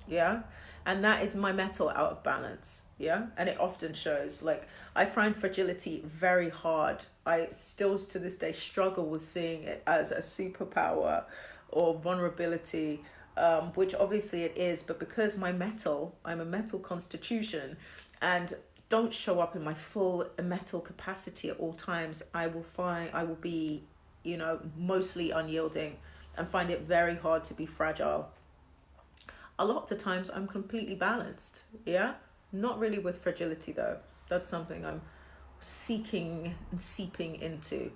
Speaker 1: Yeah. And that is my metal out of balance. Yeah. And it often shows. Like, I find fragility very hard. I still to this day struggle with seeing it as a superpower or vulnerability, which obviously it is. But because I'm a metal constitution and don't show up in my full metal capacity at all times, I will be, mostly unyielding and find it very hard to be fragile. A lot of the times I'm completely balanced. Yeah. Not really with fragility though. That's something I'm seeking and seeping into.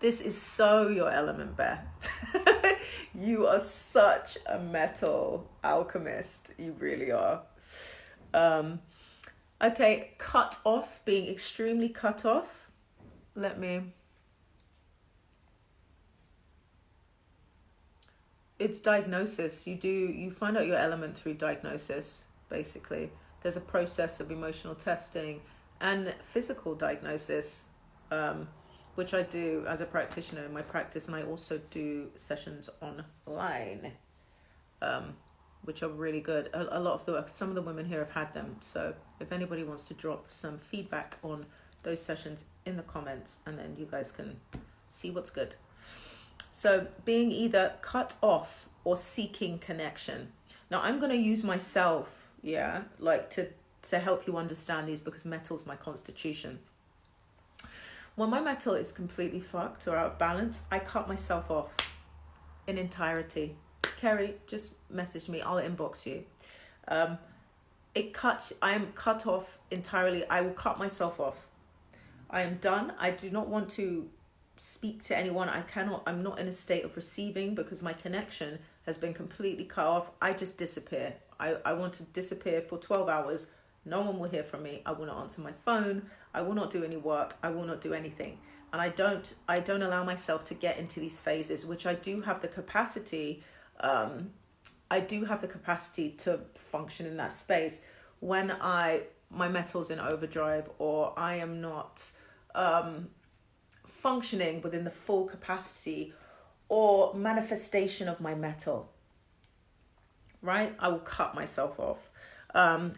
Speaker 1: This is so your element, Beth. You are such a metal alchemist. You really are. Okay, cut off, being extremely cut off. It's diagnosis. You find out your element through diagnosis, basically. There's a process of emotional testing and physical diagnosis, which I do as a practitioner in my practice, and I also do sessions online, which are really good. Some of the women here have had them, so if anybody wants to drop some feedback on those sessions in the comments, and then you guys can see what's good. So being either cut off or seeking connection. Now I'm going to use myself, to help you understand these, because metal's my constitution. When my metal is completely fucked or out of balance, I cut myself off in entirety. Kerry, just message me. I'll inbox you. I am cut off entirely. I will cut myself off. I am done. I do not want to speak to anyone. I'm not in a state of receiving because my connection has been completely cut off. I just disappear. I want to disappear for 12 hours. No one will hear from me. I will not answer my phone. I will not do any work. I will not do anything. And I don't allow myself to get into these phases, which I do have the capacity. I do have the capacity to function in that space when my metal's in overdrive, or I am not functioning within the full capacity or manifestation of my metal. Right? I will cut myself off.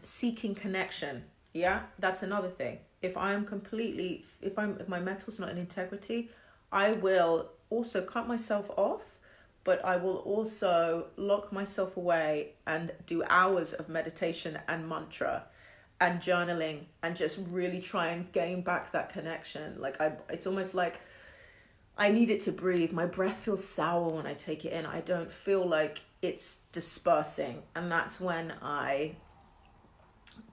Speaker 1: Seeking connection. Yeah, that's another thing. If my metal's not in integrity, I will also cut myself off, but I will also lock myself away and do hours of meditation and mantra and journaling and just really try and gain back that connection. It's almost like I need it to breathe. My breath feels sour when I take it in. I don't feel like it's dispersing. And that's when I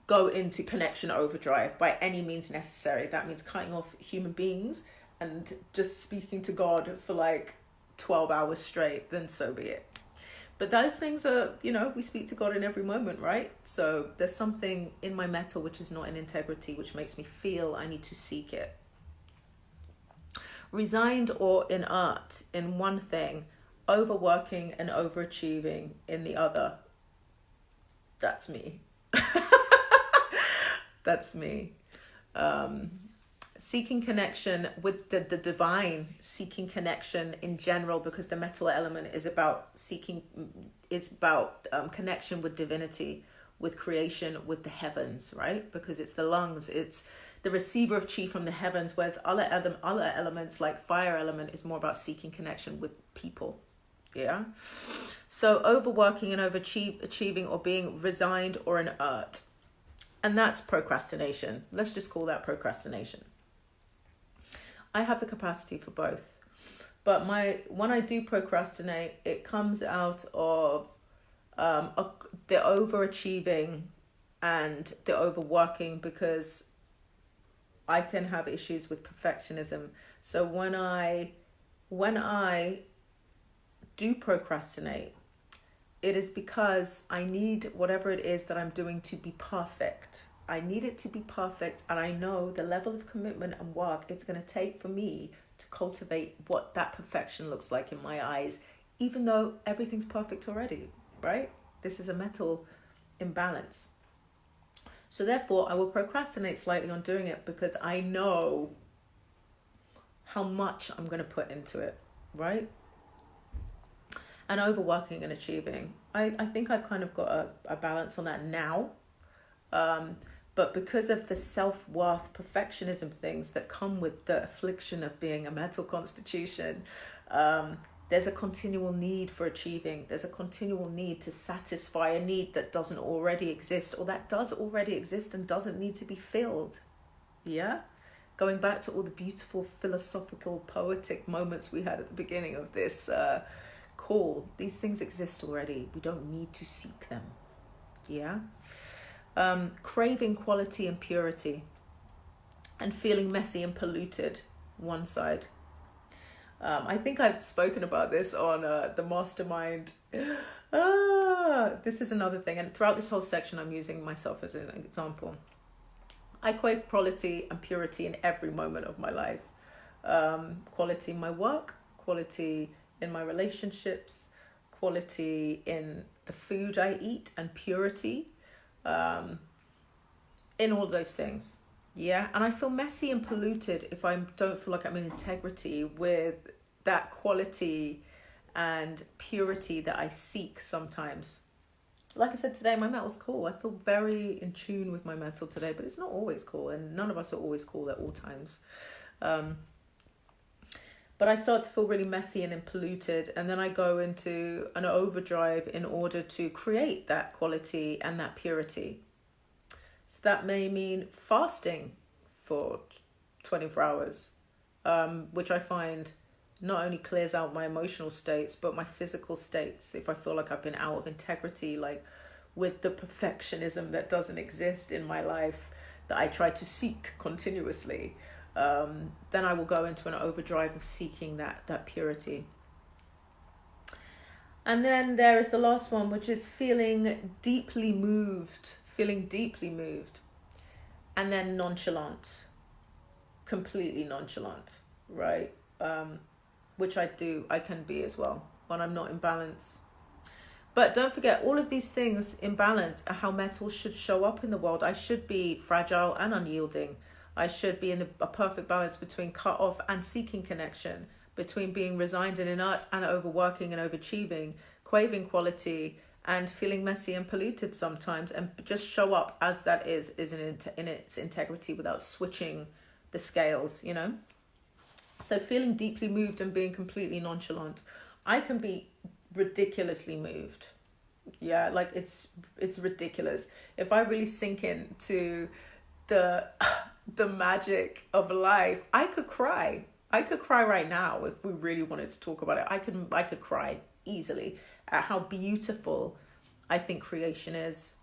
Speaker 1: go into connection overdrive by any means necessary. That means cutting off human beings and just speaking to God for 12 hours straight, then so be it. But those things are, we speak to God in every moment, right? So there's something in my metal which is not in integrity, which makes me feel I need to seek it. Resigned or inert in one thing, overworking and overachieving in the other. That's me. That's me. Seeking connection with the divine, seeking connection in general, because the metal element is about connection with divinity, with creation, with the heavens, right? Because it's the lungs, it's the receiver of chi from the heavens, where other elements like fire element is more about seeking connection with people. Yeah. So overworking and overachieving, or being resigned or inert. And that's procrastination. Let's just call that procrastination. I have the capacity for both. But when I do procrastinate, it comes out of the overachieving and the overworking, because I can have issues with perfectionism. So when I do procrastinate, it is because I need whatever it is that I'm doing to be perfect. I need it to be perfect, and I know the level of commitment and work it's going to take for me to cultivate what that perfection looks like in my eyes, even though everything's perfect already, right? This is a metal imbalance. So therefore, I will procrastinate slightly on doing it because I know how much I'm going to put into it, right? And overworking and achieving. I think I've kind of got a balance on that now. But because of the self-worth, perfectionism things that come with the affliction of being a metal constitution, there's a continual need for achieving. There's a continual need to satisfy a need that doesn't already exist, or that does already exist and doesn't need to be filled. Yeah? Going back to all the beautiful philosophical, poetic moments we had at the beginning of this call. These things exist already. We don't need to seek them. Yeah? Craving quality and purity, and feeling messy and polluted, one side. I think I've spoken about this on the mastermind. This is another thing, and throughout this whole section I'm using myself as an example. I crave quality and purity in every moment of my life. Quality in my work, quality in my relationships, quality in the food I eat, and purity in all those things. Yeah, and I feel messy and polluted if I don't feel like I'm in integrity with that quality and purity that I seek sometimes. Like I said today, my metal's cool. I feel very in tune with my metal today, but it's not always cool, and none of us are always cool at all times. But I start to feel really messy and polluted, and then I go into an overdrive in order to create that quality and that purity. So that may mean fasting for 24 hours, which I find not only clears out my emotional states, but my physical states. If I feel like I've been out of integrity, like with the perfectionism that doesn't exist in my life, that I try to seek continuously, then I will go into an overdrive of seeking that purity. And then there is the last one, which is feeling deeply moved, and then nonchalant, completely nonchalant, right? Which I can be as well when I'm not in balance. But don't forget, all of these things in balance are how metals should show up in the world. I should be fragile and unyielding. I should be in a perfect balance between cut off and seeking connection, between being resigned and inert and overworking and overachieving, craving quality and feeling messy and polluted sometimes, and just show up as that is in its integrity without switching the scales, you know? So feeling deeply moved and being completely nonchalant. I can be ridiculously moved. Yeah, like it's ridiculous. If I really sink into the magic of life, I could cry. I could cry right now if we really wanted to talk about it. I could cry easily at how beautiful I think creation is.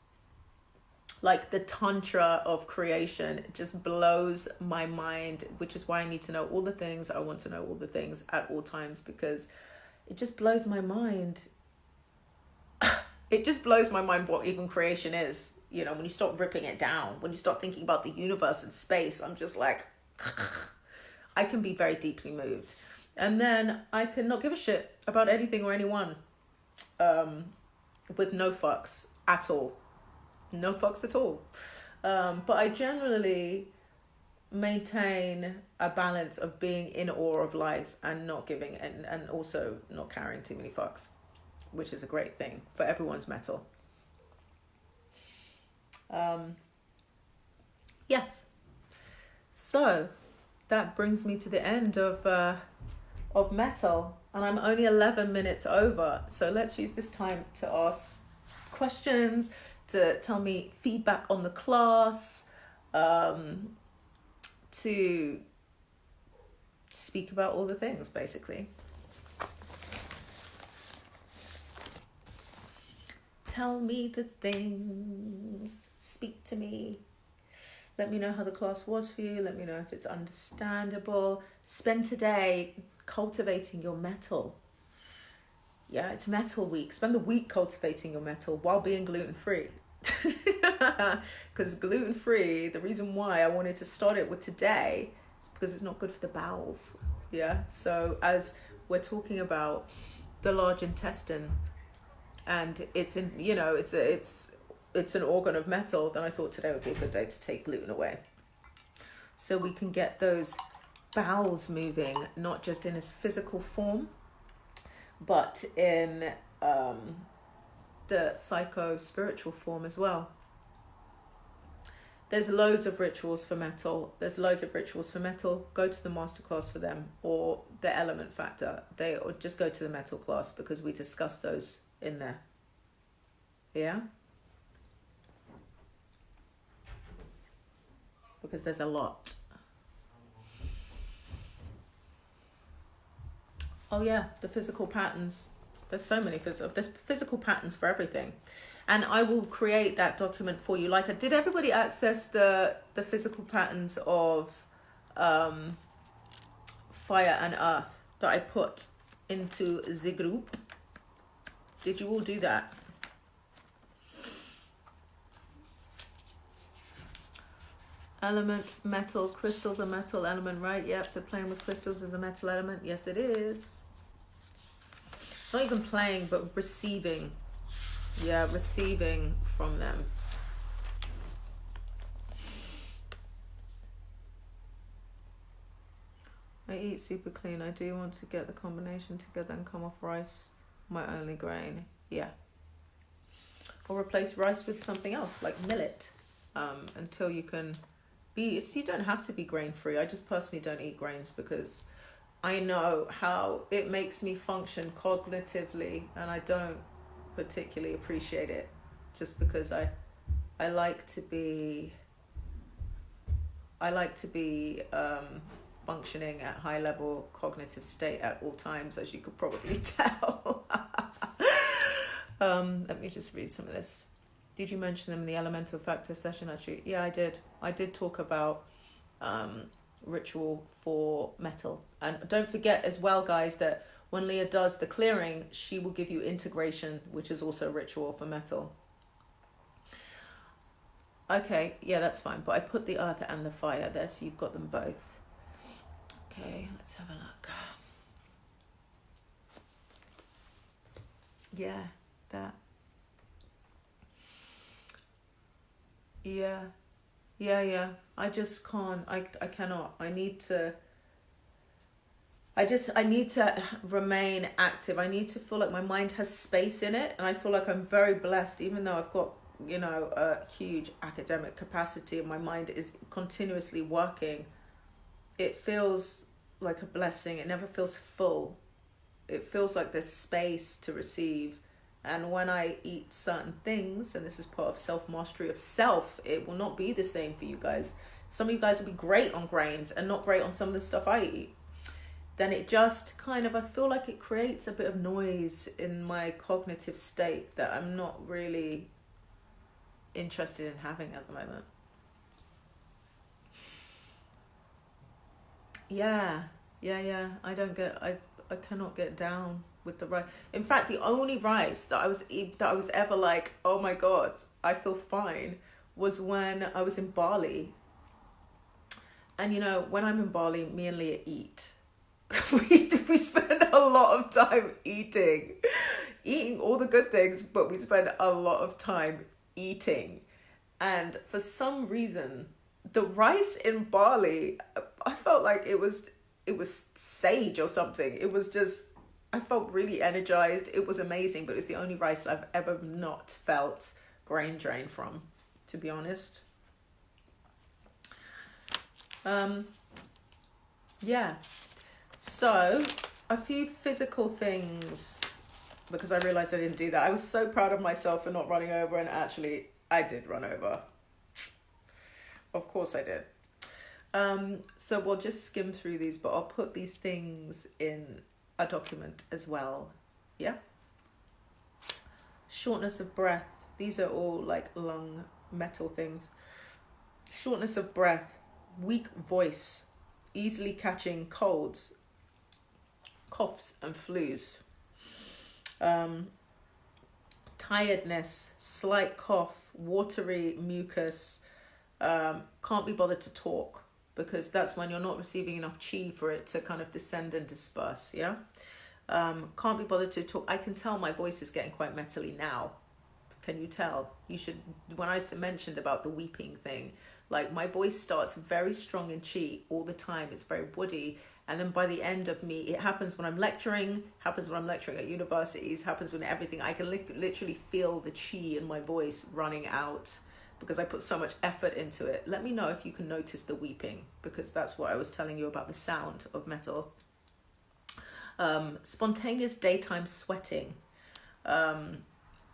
Speaker 1: Like the tantra of creation just blows my mind, which is why I need to know all the things. I want to know all the things at all times, because it just blows my mind. It just blows my mind what even creation is. You know, when you start ripping it down, when you start thinking about the universe and space, I'm just like, I can be very deeply moved. And then I can not give a shit about anything or anyone, with no fucks at all. No fucks at all. But I generally maintain a balance of being in awe of life and not giving, and also not carrying too many fucks, which is a great thing for everyone's metal. Yes. So that brings me to the end of metal, and I'm only 11 minutes over. So let's use this time to ask questions, to tell me feedback on the class, to speak about all the things, basically. Tell me the things. Speak to me. Let me know how the class was for you. Let me know if it's understandable. Spend today cultivating your metal. Yeah, it's metal week. Spend the week cultivating your metal while being gluten-free. Because gluten-free, the reason why I wanted to start it with today is because it's not good for the bowels. Yeah, so as we're talking about the large intestine, and it's in, you know, it's an organ of metal, then I thought today would be a good day to take gluten away, so we can get those bowels moving, not just in its physical form, but in the psycho-spiritual form as well. There's loads of rituals for metal. Go to the masterclass for them, or the element factor. Or just go to the metal class, because we discuss those in there. Yeah? Because there's a lot. Oh yeah, the physical patterns. There's so many physical patterns for everything. And I will create that document for you. Like, did everybody access the physical patterns of fire and earth that I put into the group? Did you all do that? Element, metal, crystals are metal element, right? Yep, so playing with crystals is a metal element. Yes, it is. Not even playing, but receiving. Yeah, receiving from them. I eat super clean. I do want to get the combination together and come off rice, my only grain. Yeah. Or replace rice with something else, like millet, until you can be... You don't have to be grain-free. I just personally don't eat grains because I know how it makes me function cognitively, and I don't particularly appreciate it, just because I like to be functioning at high level cognitive state at all times, as you could probably tell. Let me just read some of this. Did you mention them in the elemental factor session? Actually, yeah, I did talk about ritual for metal. And don't forget as well, guys, that when Leah does the clearing, she will give you integration, which is also ritual for metal. Okay, yeah, that's fine. But I put the earth and the fire there, so you've got them both. Okay, let's have a look. Yeah, that. Yeah. I just can't. I cannot. I need to remain active. I need to feel like my mind has space in it, and I feel like I'm very blessed, even though I've got, a huge academic capacity and my mind is continuously working. It feels like a blessing. It never feels full. It feels like there's space to receive. And when I eat certain things, and this is part of self-mastery of self, it will not be the same for you guys. Some of you guys will be great on grains and not great on some of the stuff I eat. Then it just kind of, I feel like it creates a bit of noise in my cognitive state that I'm not really interested in having at the moment. Yeah. I cannot get down with the rice. In fact, the only rice that I was ever like, oh my God, I feel fine, was when I was in Bali. And when I'm in Bali, me and Leah eat. we spend a lot of time eating all the good things, but we spend a lot of time eating. And for some reason, the rice in Bali, I felt like it was sage or something. It was just, I felt really energized. It was amazing, but it's the only rice I've ever not felt grain drain from, to be honest. Yeah. So, a few physical things, because I realized I didn't do that. I was so proud of myself for not running over, and actually, I did run over. Of course I did. So we'll just skim through these, but I'll put these things in a document as well. Yeah. Shortness of breath. These are all like lung metal things. Shortness of breath, weak voice, easily catching colds, coughs and flus. Tiredness, slight cough, watery mucus, can't be bothered to talk, because that's when you're not receiving enough chi for it to kind of descend and disperse, yeah? Can't be bothered to talk. I can tell my voice is getting quite metally now. Can you tell? You should, when I mentioned about the weeping thing, like my voice starts very strong in chi all the time. It's very woody. And then by the end of me, it happens when I'm lecturing, happens when I'm lecturing at universities, happens when everything, I can literally feel the chi in my voice running out because I put so much effort into it. Let me know if you can notice the weeping, because that's what I was telling you about the sound of metal. Spontaneous daytime sweating,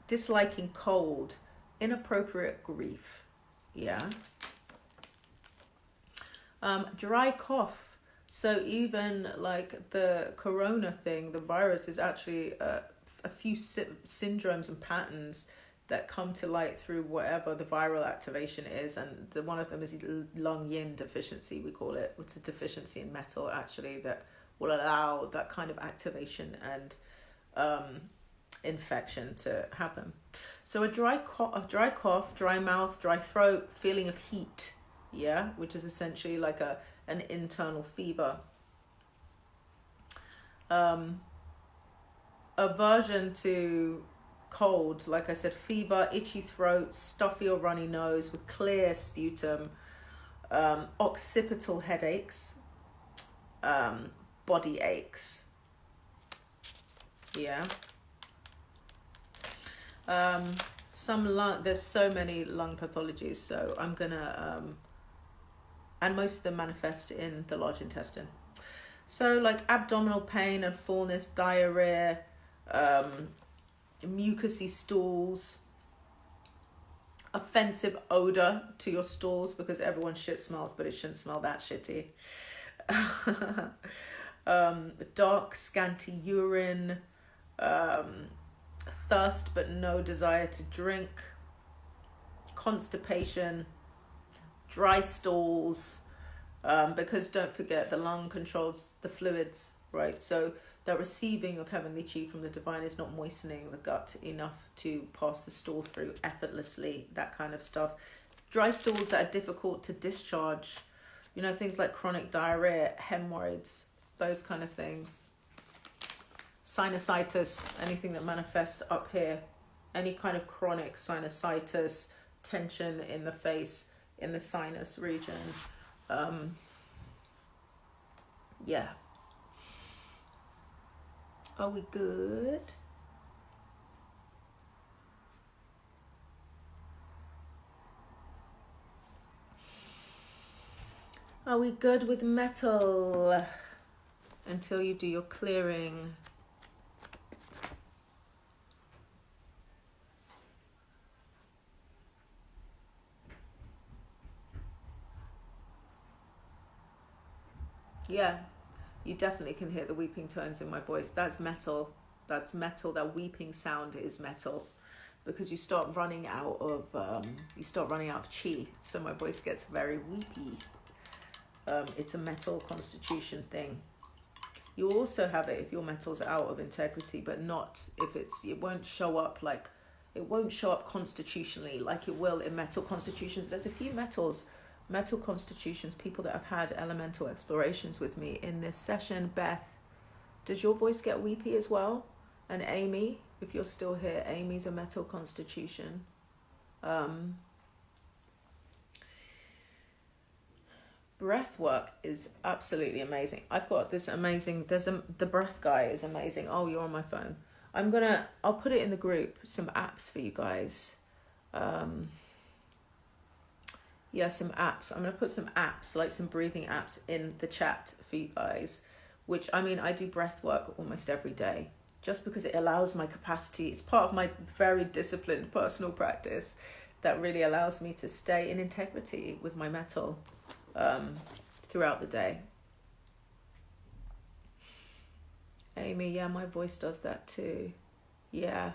Speaker 1: disliking cold, inappropriate grief, yeah. Dry cough. So even like the corona thing, the virus is actually a few syndromes and patterns that come to light through whatever the viral activation is, and one of them is lung yin deficiency, we call it. It's a deficiency in metal actually that will allow that kind of activation and infection to happen. So a dry cough, dry mouth, dry throat, feeling of heat, yeah, which is essentially like an internal fever. Aversion to cold, like I said, fever, itchy throat, stuffy or runny nose with clear sputum, occipital headaches, body aches, yeah. There's so many lung pathologies, so I'm gonna and most of them manifest in the large intestine. So like abdominal pain and fullness, diarrhea, mucousy stools, offensive odor to your stools, because everyone's shit smells, but it shouldn't smell that shitty. Dark, scanty urine, thirst but no desire to drink, constipation, dry stools, because don't forget the lung controls the fluids, right? So the receiving of heavenly chi from the divine is not moistening the gut enough to pass the stool through effortlessly, that kind of stuff. Dry stools that are difficult to discharge, you know, things like chronic diarrhea, hemorrhoids, those kind of things. Sinusitis, anything that manifests up here, any kind of chronic sinusitis, tension in the face, in the sinus region, yeah. Are we good? Are we good with metal until you do your clearing? Yeah, you definitely can hear the weeping tones in my voice. That's metal. That's metal. That weeping sound is metal, because you start running out of chi. So my voice gets very weepy. It's a metal constitution thing. You also have it if your metal's out of integrity, but not if it won't show up constitutionally like it will in metal constitutions. There's a few metal constitutions, people that have had elemental explorations with me in this session. Beth, does your voice get weepy as well? And Amy, if you're still here, Amy's a metal constitution. Breath work is absolutely amazing. I've got this amazing, the breath guy is amazing. Oh, you're on my phone. I'll put it in the group, some apps for you guys. Yeah, some apps. I'm going to put some apps, like some breathing apps in the chat for you guys, which, I mean, I do breath work almost every day just because it allows my capacity. It's part of my very disciplined personal practice that really allows me to stay in integrity with my metal throughout the day. Amy, yeah, my voice does that too. Yeah,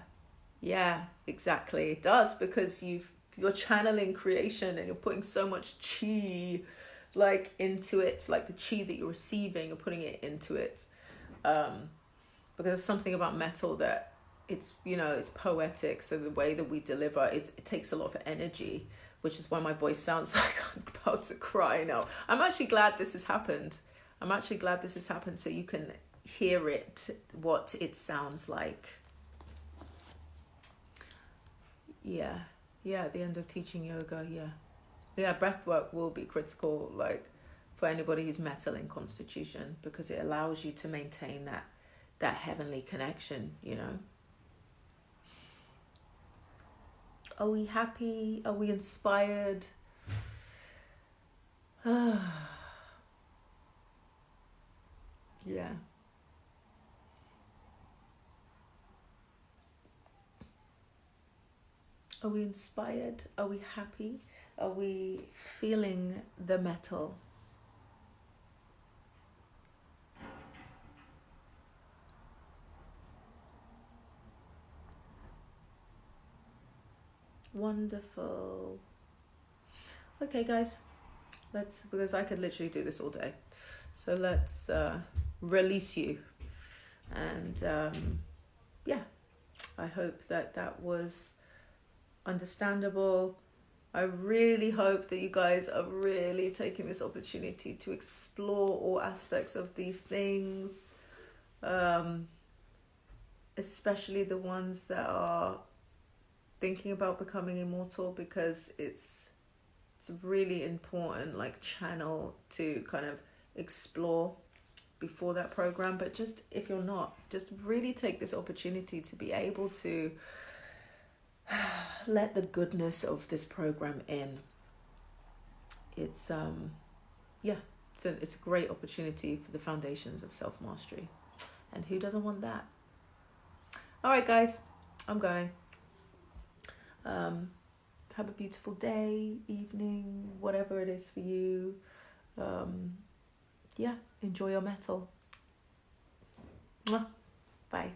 Speaker 1: exactly. It does, because you're channeling creation and you're putting so much chi like into it, like the chi that you're receiving, you're putting it into it. Because there's something about metal that it's, you know, it's poetic. So the way that we deliver, it takes a lot of energy, which is why my voice sounds like I'm about to cry now. I'm actually glad this has happened. So you can hear it, what it sounds like. Yeah. At the end of teaching yoga, yeah, breath work will be critical, like for anybody who's metal in constitution, because it allows you to maintain that heavenly connection, you know. Are we happy? Are we inspired? Yeah. Are we inspired? Are we happy? Are we feeling the metal? Wonderful. Okay, guys, because I could literally do this all day. So let's release you. And yeah, I hope that was understandable. I really hope that you guys are really taking this opportunity to explore all aspects of these things, especially the ones that are thinking about becoming immortal, because it's a really important like channel to kind of explore before that program. But just if you're not, just really take this opportunity to be able to let the goodness of this program in. It's it's a great opportunity for the foundations of self-mastery, and who doesn't want that? All right, guys, I'm going. Have a beautiful day, evening, whatever it is for you. Enjoy your metal. Mwah. Bye.